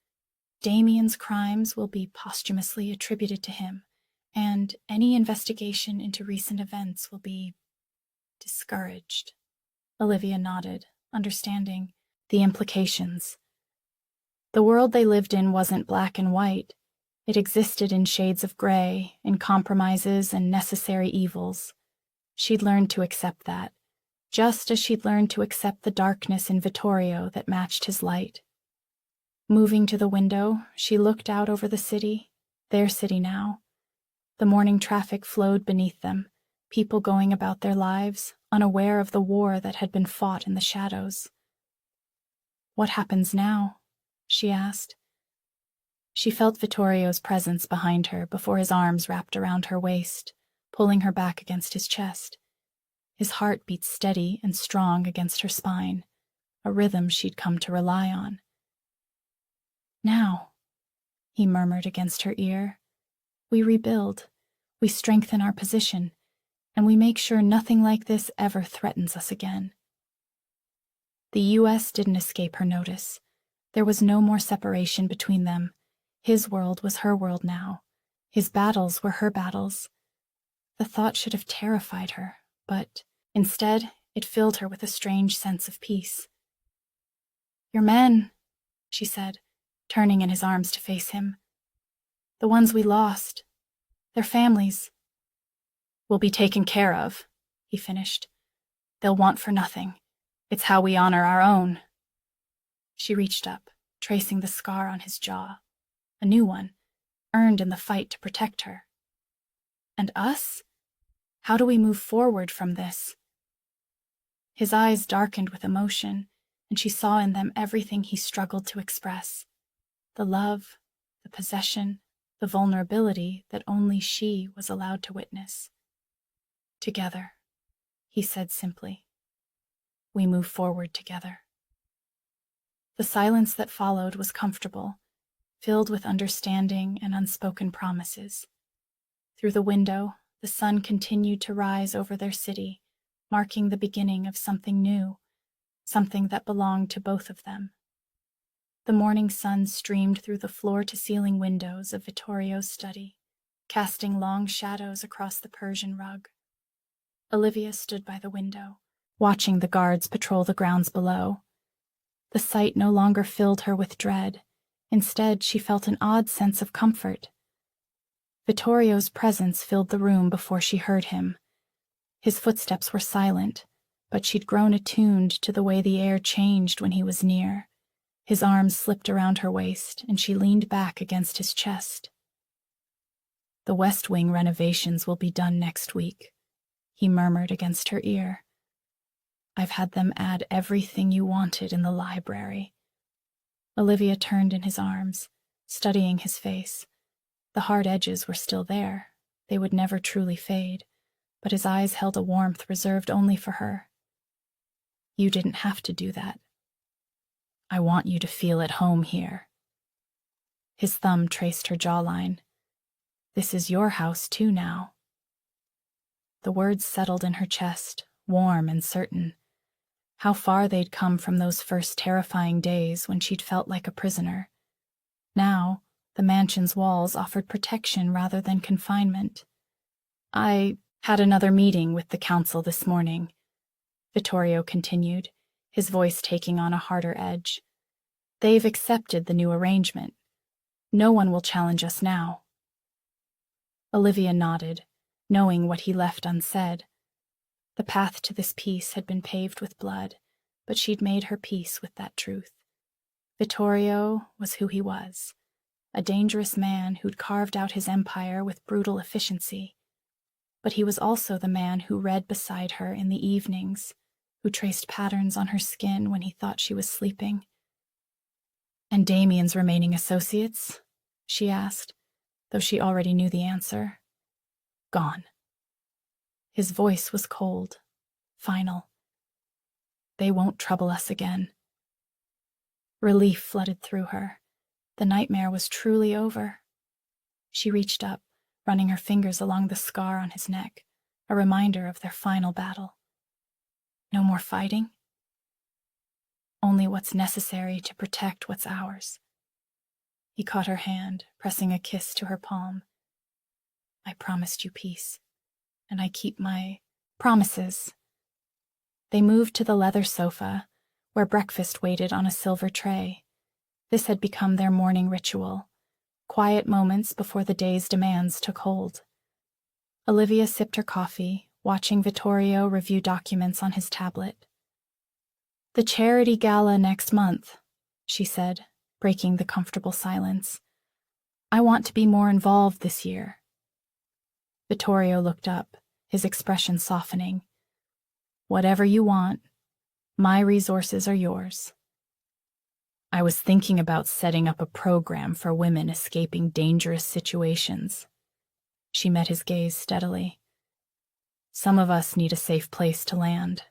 Damien's crimes will be posthumously attributed to him, and any investigation into recent events will be discouraged." Olivia nodded, understanding the implications. The world they lived in wasn't black and white. It existed in shades of gray, in compromises and necessary evils. She'd learned to accept that, just as she'd learned to accept the darkness in Vittorio that matched his light. Moving to the window, she looked out over the city, their city now. The morning traffic flowed beneath them, people going about their lives, unaware of the war that had been fought in the shadows. "What happens now?" she asked. She felt Vittorio's presence behind her before his arms wrapped around her waist, pulling her back against his chest. His heart beat steady and strong against her spine, a rhythm she'd come to rely on. "Now," he murmured against her ear, "we rebuild, we strengthen our position, and we make sure nothing like this ever threatens us again." The U.S. didn't escape her notice. There was no more separation between them. His world was her world now. His battles were her battles. The thought should have terrified her, but instead, it filled her with a strange sense of peace. "Your men," she said, turning in his arms to face him. "The ones we lost. Their families." "Will be taken care of," he finished. "They'll want for nothing. It's how we honor our own." She reached up, tracing the scar on his jaw. A new one, earned in the fight to protect her. "And us? How do we move forward from this?" His eyes darkened with emotion, and she saw in them everything he struggled to express. The love, the possession, the vulnerability that only she was allowed to witness. "Together," he said simply. "We move forward together." The silence that followed was comfortable, filled with understanding and unspoken promises. Through the window, the sun continued to rise over their city, marking the beginning of something new, something that belonged to both of them. The morning sun streamed through the floor-to-ceiling windows of Vittorio's study, casting long shadows across the Persian rug. Olivia stood by the window, watching the guards patrol the grounds below. The sight no longer filled her with dread. Instead, she felt an odd sense of comfort. Vittorio's presence filled the room before she heard him. His footsteps were silent, but she'd grown attuned to the way the air changed when he was near. His arms slipped around her waist, and she leaned back against his chest. "The West Wing renovations will be done next week," he murmured against her ear. "I've had them add everything you wanted in the library." Olivia turned in his arms, studying his face. The hard edges were still there. They would never truly fade, but his eyes held a warmth reserved only for her. "You didn't have to do that. I want you to feel at home here." His thumb traced her jawline. "This is your house too now." The words settled in her chest, warm and certain. How far they'd come from those first terrifying days when she'd felt like a prisoner. Now, the mansion's walls offered protection rather than confinement. "I had another meeting with the council this morning," Vittorio continued, his voice taking on a harder edge. "They've accepted the new arrangement. No one will challenge us now." Olivia nodded, knowing what he left unsaid. The path to this peace had been paved with blood, but she'd made her peace with that truth. Vittorio was who he was, a dangerous man who'd carved out his empire with brutal efficiency. But he was also the man who read beside her in the evenings, who traced patterns on her skin when he thought she was sleeping. "And Damien's remaining associates?" she asked, though she already knew the answer. "Gone." His voice was cold, final. "They won't trouble us again." Relief flooded through her. The nightmare was truly over. She reached up, running her fingers along the scar on his neck, a reminder of their final battle. "No more fighting? Only what's necessary to protect what's ours." He caught her hand, pressing a kiss to her palm. "I promised you peace, and I keep my promises." They moved to the leather sofa, where breakfast waited on a silver tray. This had become their morning ritual, quiet moments before the day's demands took hold. Olivia sipped her coffee, watching Vittorio review documents on his tablet. "The charity gala next month," she said, breaking the comfortable silence. "I want to be more involved this year." Vittorio looked up, his expression softening. "Whatever you want. My resources are yours." "I was thinking about setting up a program for women escaping dangerous situations." She met his gaze steadily. "Some of us need a safe place to land."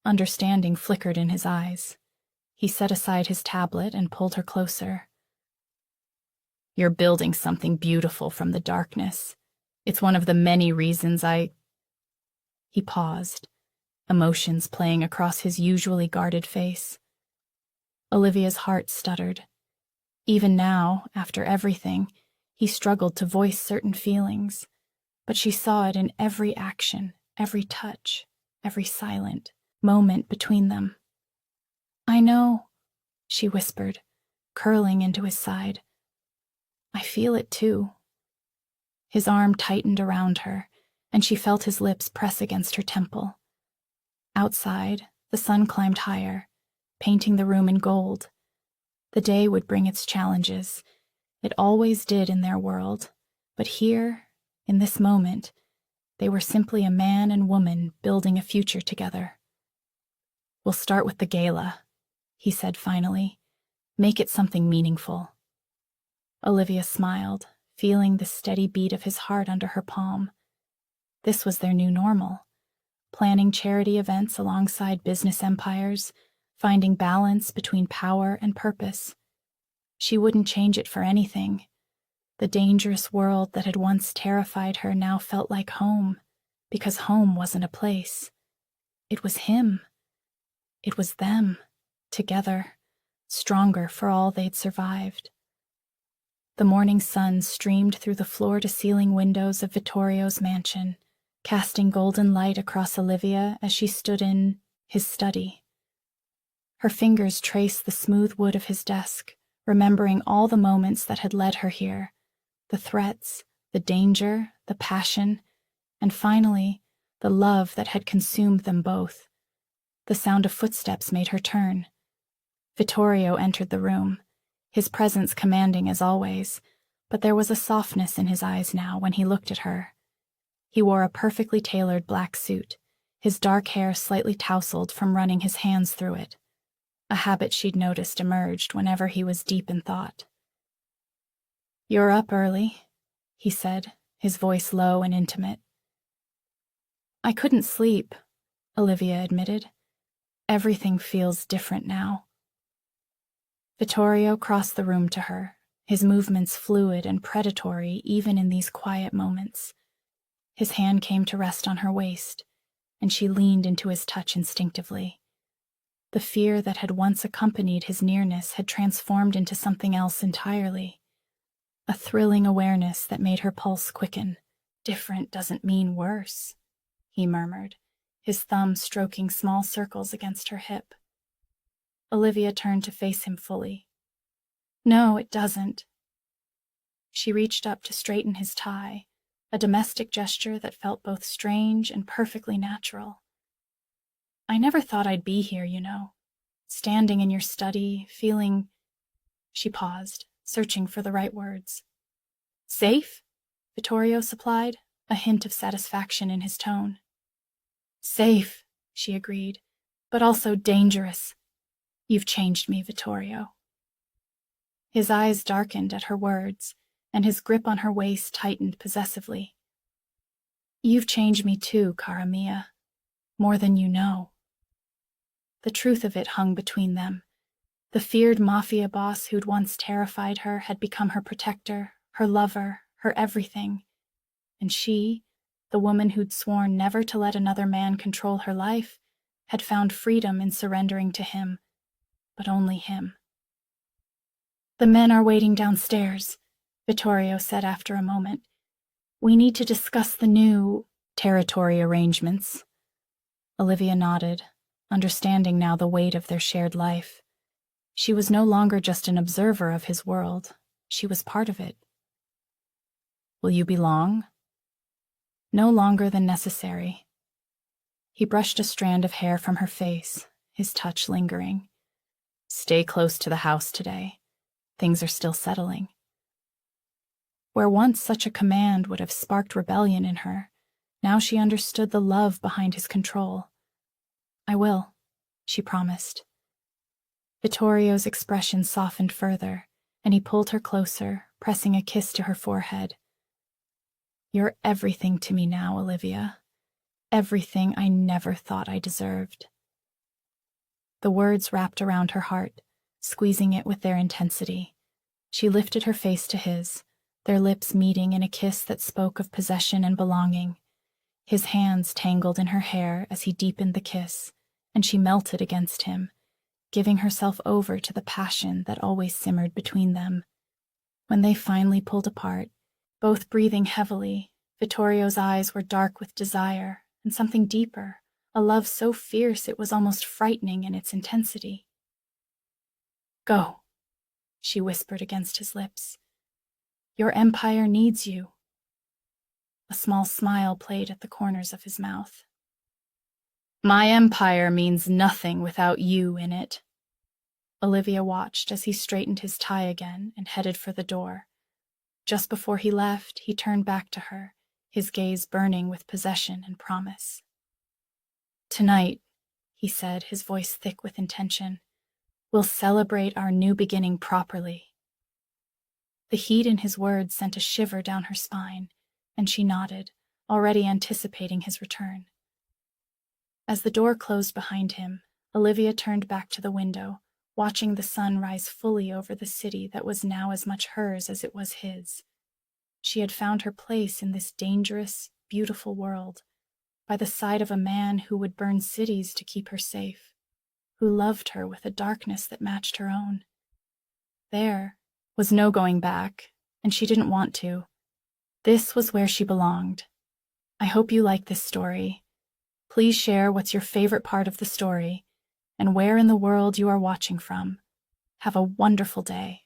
Understanding flickered in his eyes. He set aside his tablet and pulled her closer. "You're building something beautiful from the darkness. It's one of the many reasons I—" He paused, emotions playing across his usually guarded face. Olivia's heart stuttered. Even now, after everything, he struggled to voice certain feelings, but she saw it in every action, every touch, every silent moment between them. "I know," she whispered, curling into his side. "I feel it too." His arm tightened around her, and she felt his lips press against her temple. Outside, the sun climbed higher, painting the room in gold. The day would bring its challenges. It always did in their world, but here, in this moment, they were simply a man and woman building a future together. "We'll start with the gala," he said finally. "Make it something meaningful." Olivia smiled, feeling the steady beat of his heart under her palm. This was their new normal. Planning charity events alongside business empires, finding balance between power and purpose. She wouldn't change it for anything. The dangerous world that had once terrified her now felt like home, because home wasn't a place. It was him. It was them, together, stronger for all they'd survived. The morning sun streamed through the floor-to-ceiling windows of Vittorio's mansion, casting golden light across Olivia as she stood in his study. Her fingers traced the smooth wood of his desk, remembering all the moments that had led her here, the threats, the danger, the passion, and finally, the love that had consumed them both. The sound of footsteps made her turn. Vittorio entered the room, his presence commanding as always, but there was a softness in his eyes now when he looked at her. He wore a perfectly tailored black suit, his dark hair slightly tousled from running his hands through it. A habit she'd noticed emerged whenever he was deep in thought. "You're up early," he said, his voice low and intimate. "I couldn't sleep," Olivia admitted. "Everything feels different now." Vittorio crossed the room to her, his movements fluid and predatory even in these quiet moments. His hand came to rest on her waist, and she leaned into his touch instinctively. The fear that had once accompanied his nearness had transformed into something else entirely. A thrilling awareness that made her pulse quicken. "Different doesn't mean worse," he murmured, his thumb stroking small circles against her hip. Olivia turned to face him fully. "No, it doesn't." She reached up to straighten his tie, a domestic gesture that felt both strange and perfectly natural. "I never thought I'd be here, you know. Standing in your study, feeling—" She paused, searching for the right words. "Safe?" Vittorio supplied, a hint of satisfaction in his tone. "Safe," she agreed, "but also dangerous. You've changed me, Vittorio." His eyes darkened at her words, and his grip on her waist tightened possessively. "You've changed me too, cara mia. More than you know." The truth of it hung between them. The feared mafia boss who'd once terrified her had become her protector, her lover, her everything. And she, the woman who'd sworn never to let another man control her life, had found freedom in surrendering to him, but only him. "The men are waiting downstairs," Vittorio said after a moment. "We need to discuss the new territory arrangements." Olivia nodded, understanding now the weight of their shared life. She was no longer just an observer of his world. She was part of it. "Will you be long?" "No longer than necessary." He brushed a strand of hair from her face, his touch lingering. "Stay close to the house today. Things are still settling." Where once such a command would have sparked rebellion in her, now she understood the love behind his control. "I will," she promised. Vittorio's expression softened further, and he pulled her closer, pressing a kiss to her forehead. "You're everything to me now, Olivia. Everything I never thought I deserved." The words wrapped around her heart, squeezing it with their intensity. She lifted her face to his, their lips meeting in a kiss that spoke of possession and belonging. His hands tangled in her hair as he deepened the kiss, and she melted against him, giving herself over to the passion that always simmered between them. When they finally pulled apart, both breathing heavily, Vittorio's eyes were dark with desire and something deeper, a love so fierce it was almost frightening in its intensity. "Go," she whispered against his lips. "Your empire needs you." A small smile played at the corners of his mouth. "My empire means nothing without you in it." Olivia watched as he straightened his tie again and headed for the door. Just before he left, he turned back to her, his gaze burning with possession and promise. "Tonight," he said, his voice thick with intention, "we'll celebrate our new beginning properly." The heat in his words sent a shiver down her spine, and she nodded, already anticipating his return. As the door closed behind him, Olivia turned back to the window, watching the sun rise fully over the city that was now as much hers as it was his. She had found her place in this dangerous, beautiful world, by the side of a man who would burn cities to keep her safe, who loved her with a darkness that matched her own. There was no going back, and she didn't want to. This was where she belonged. I hope you like this story. Please share what's your favorite part of the story and where in the world you are watching from. Have a wonderful day.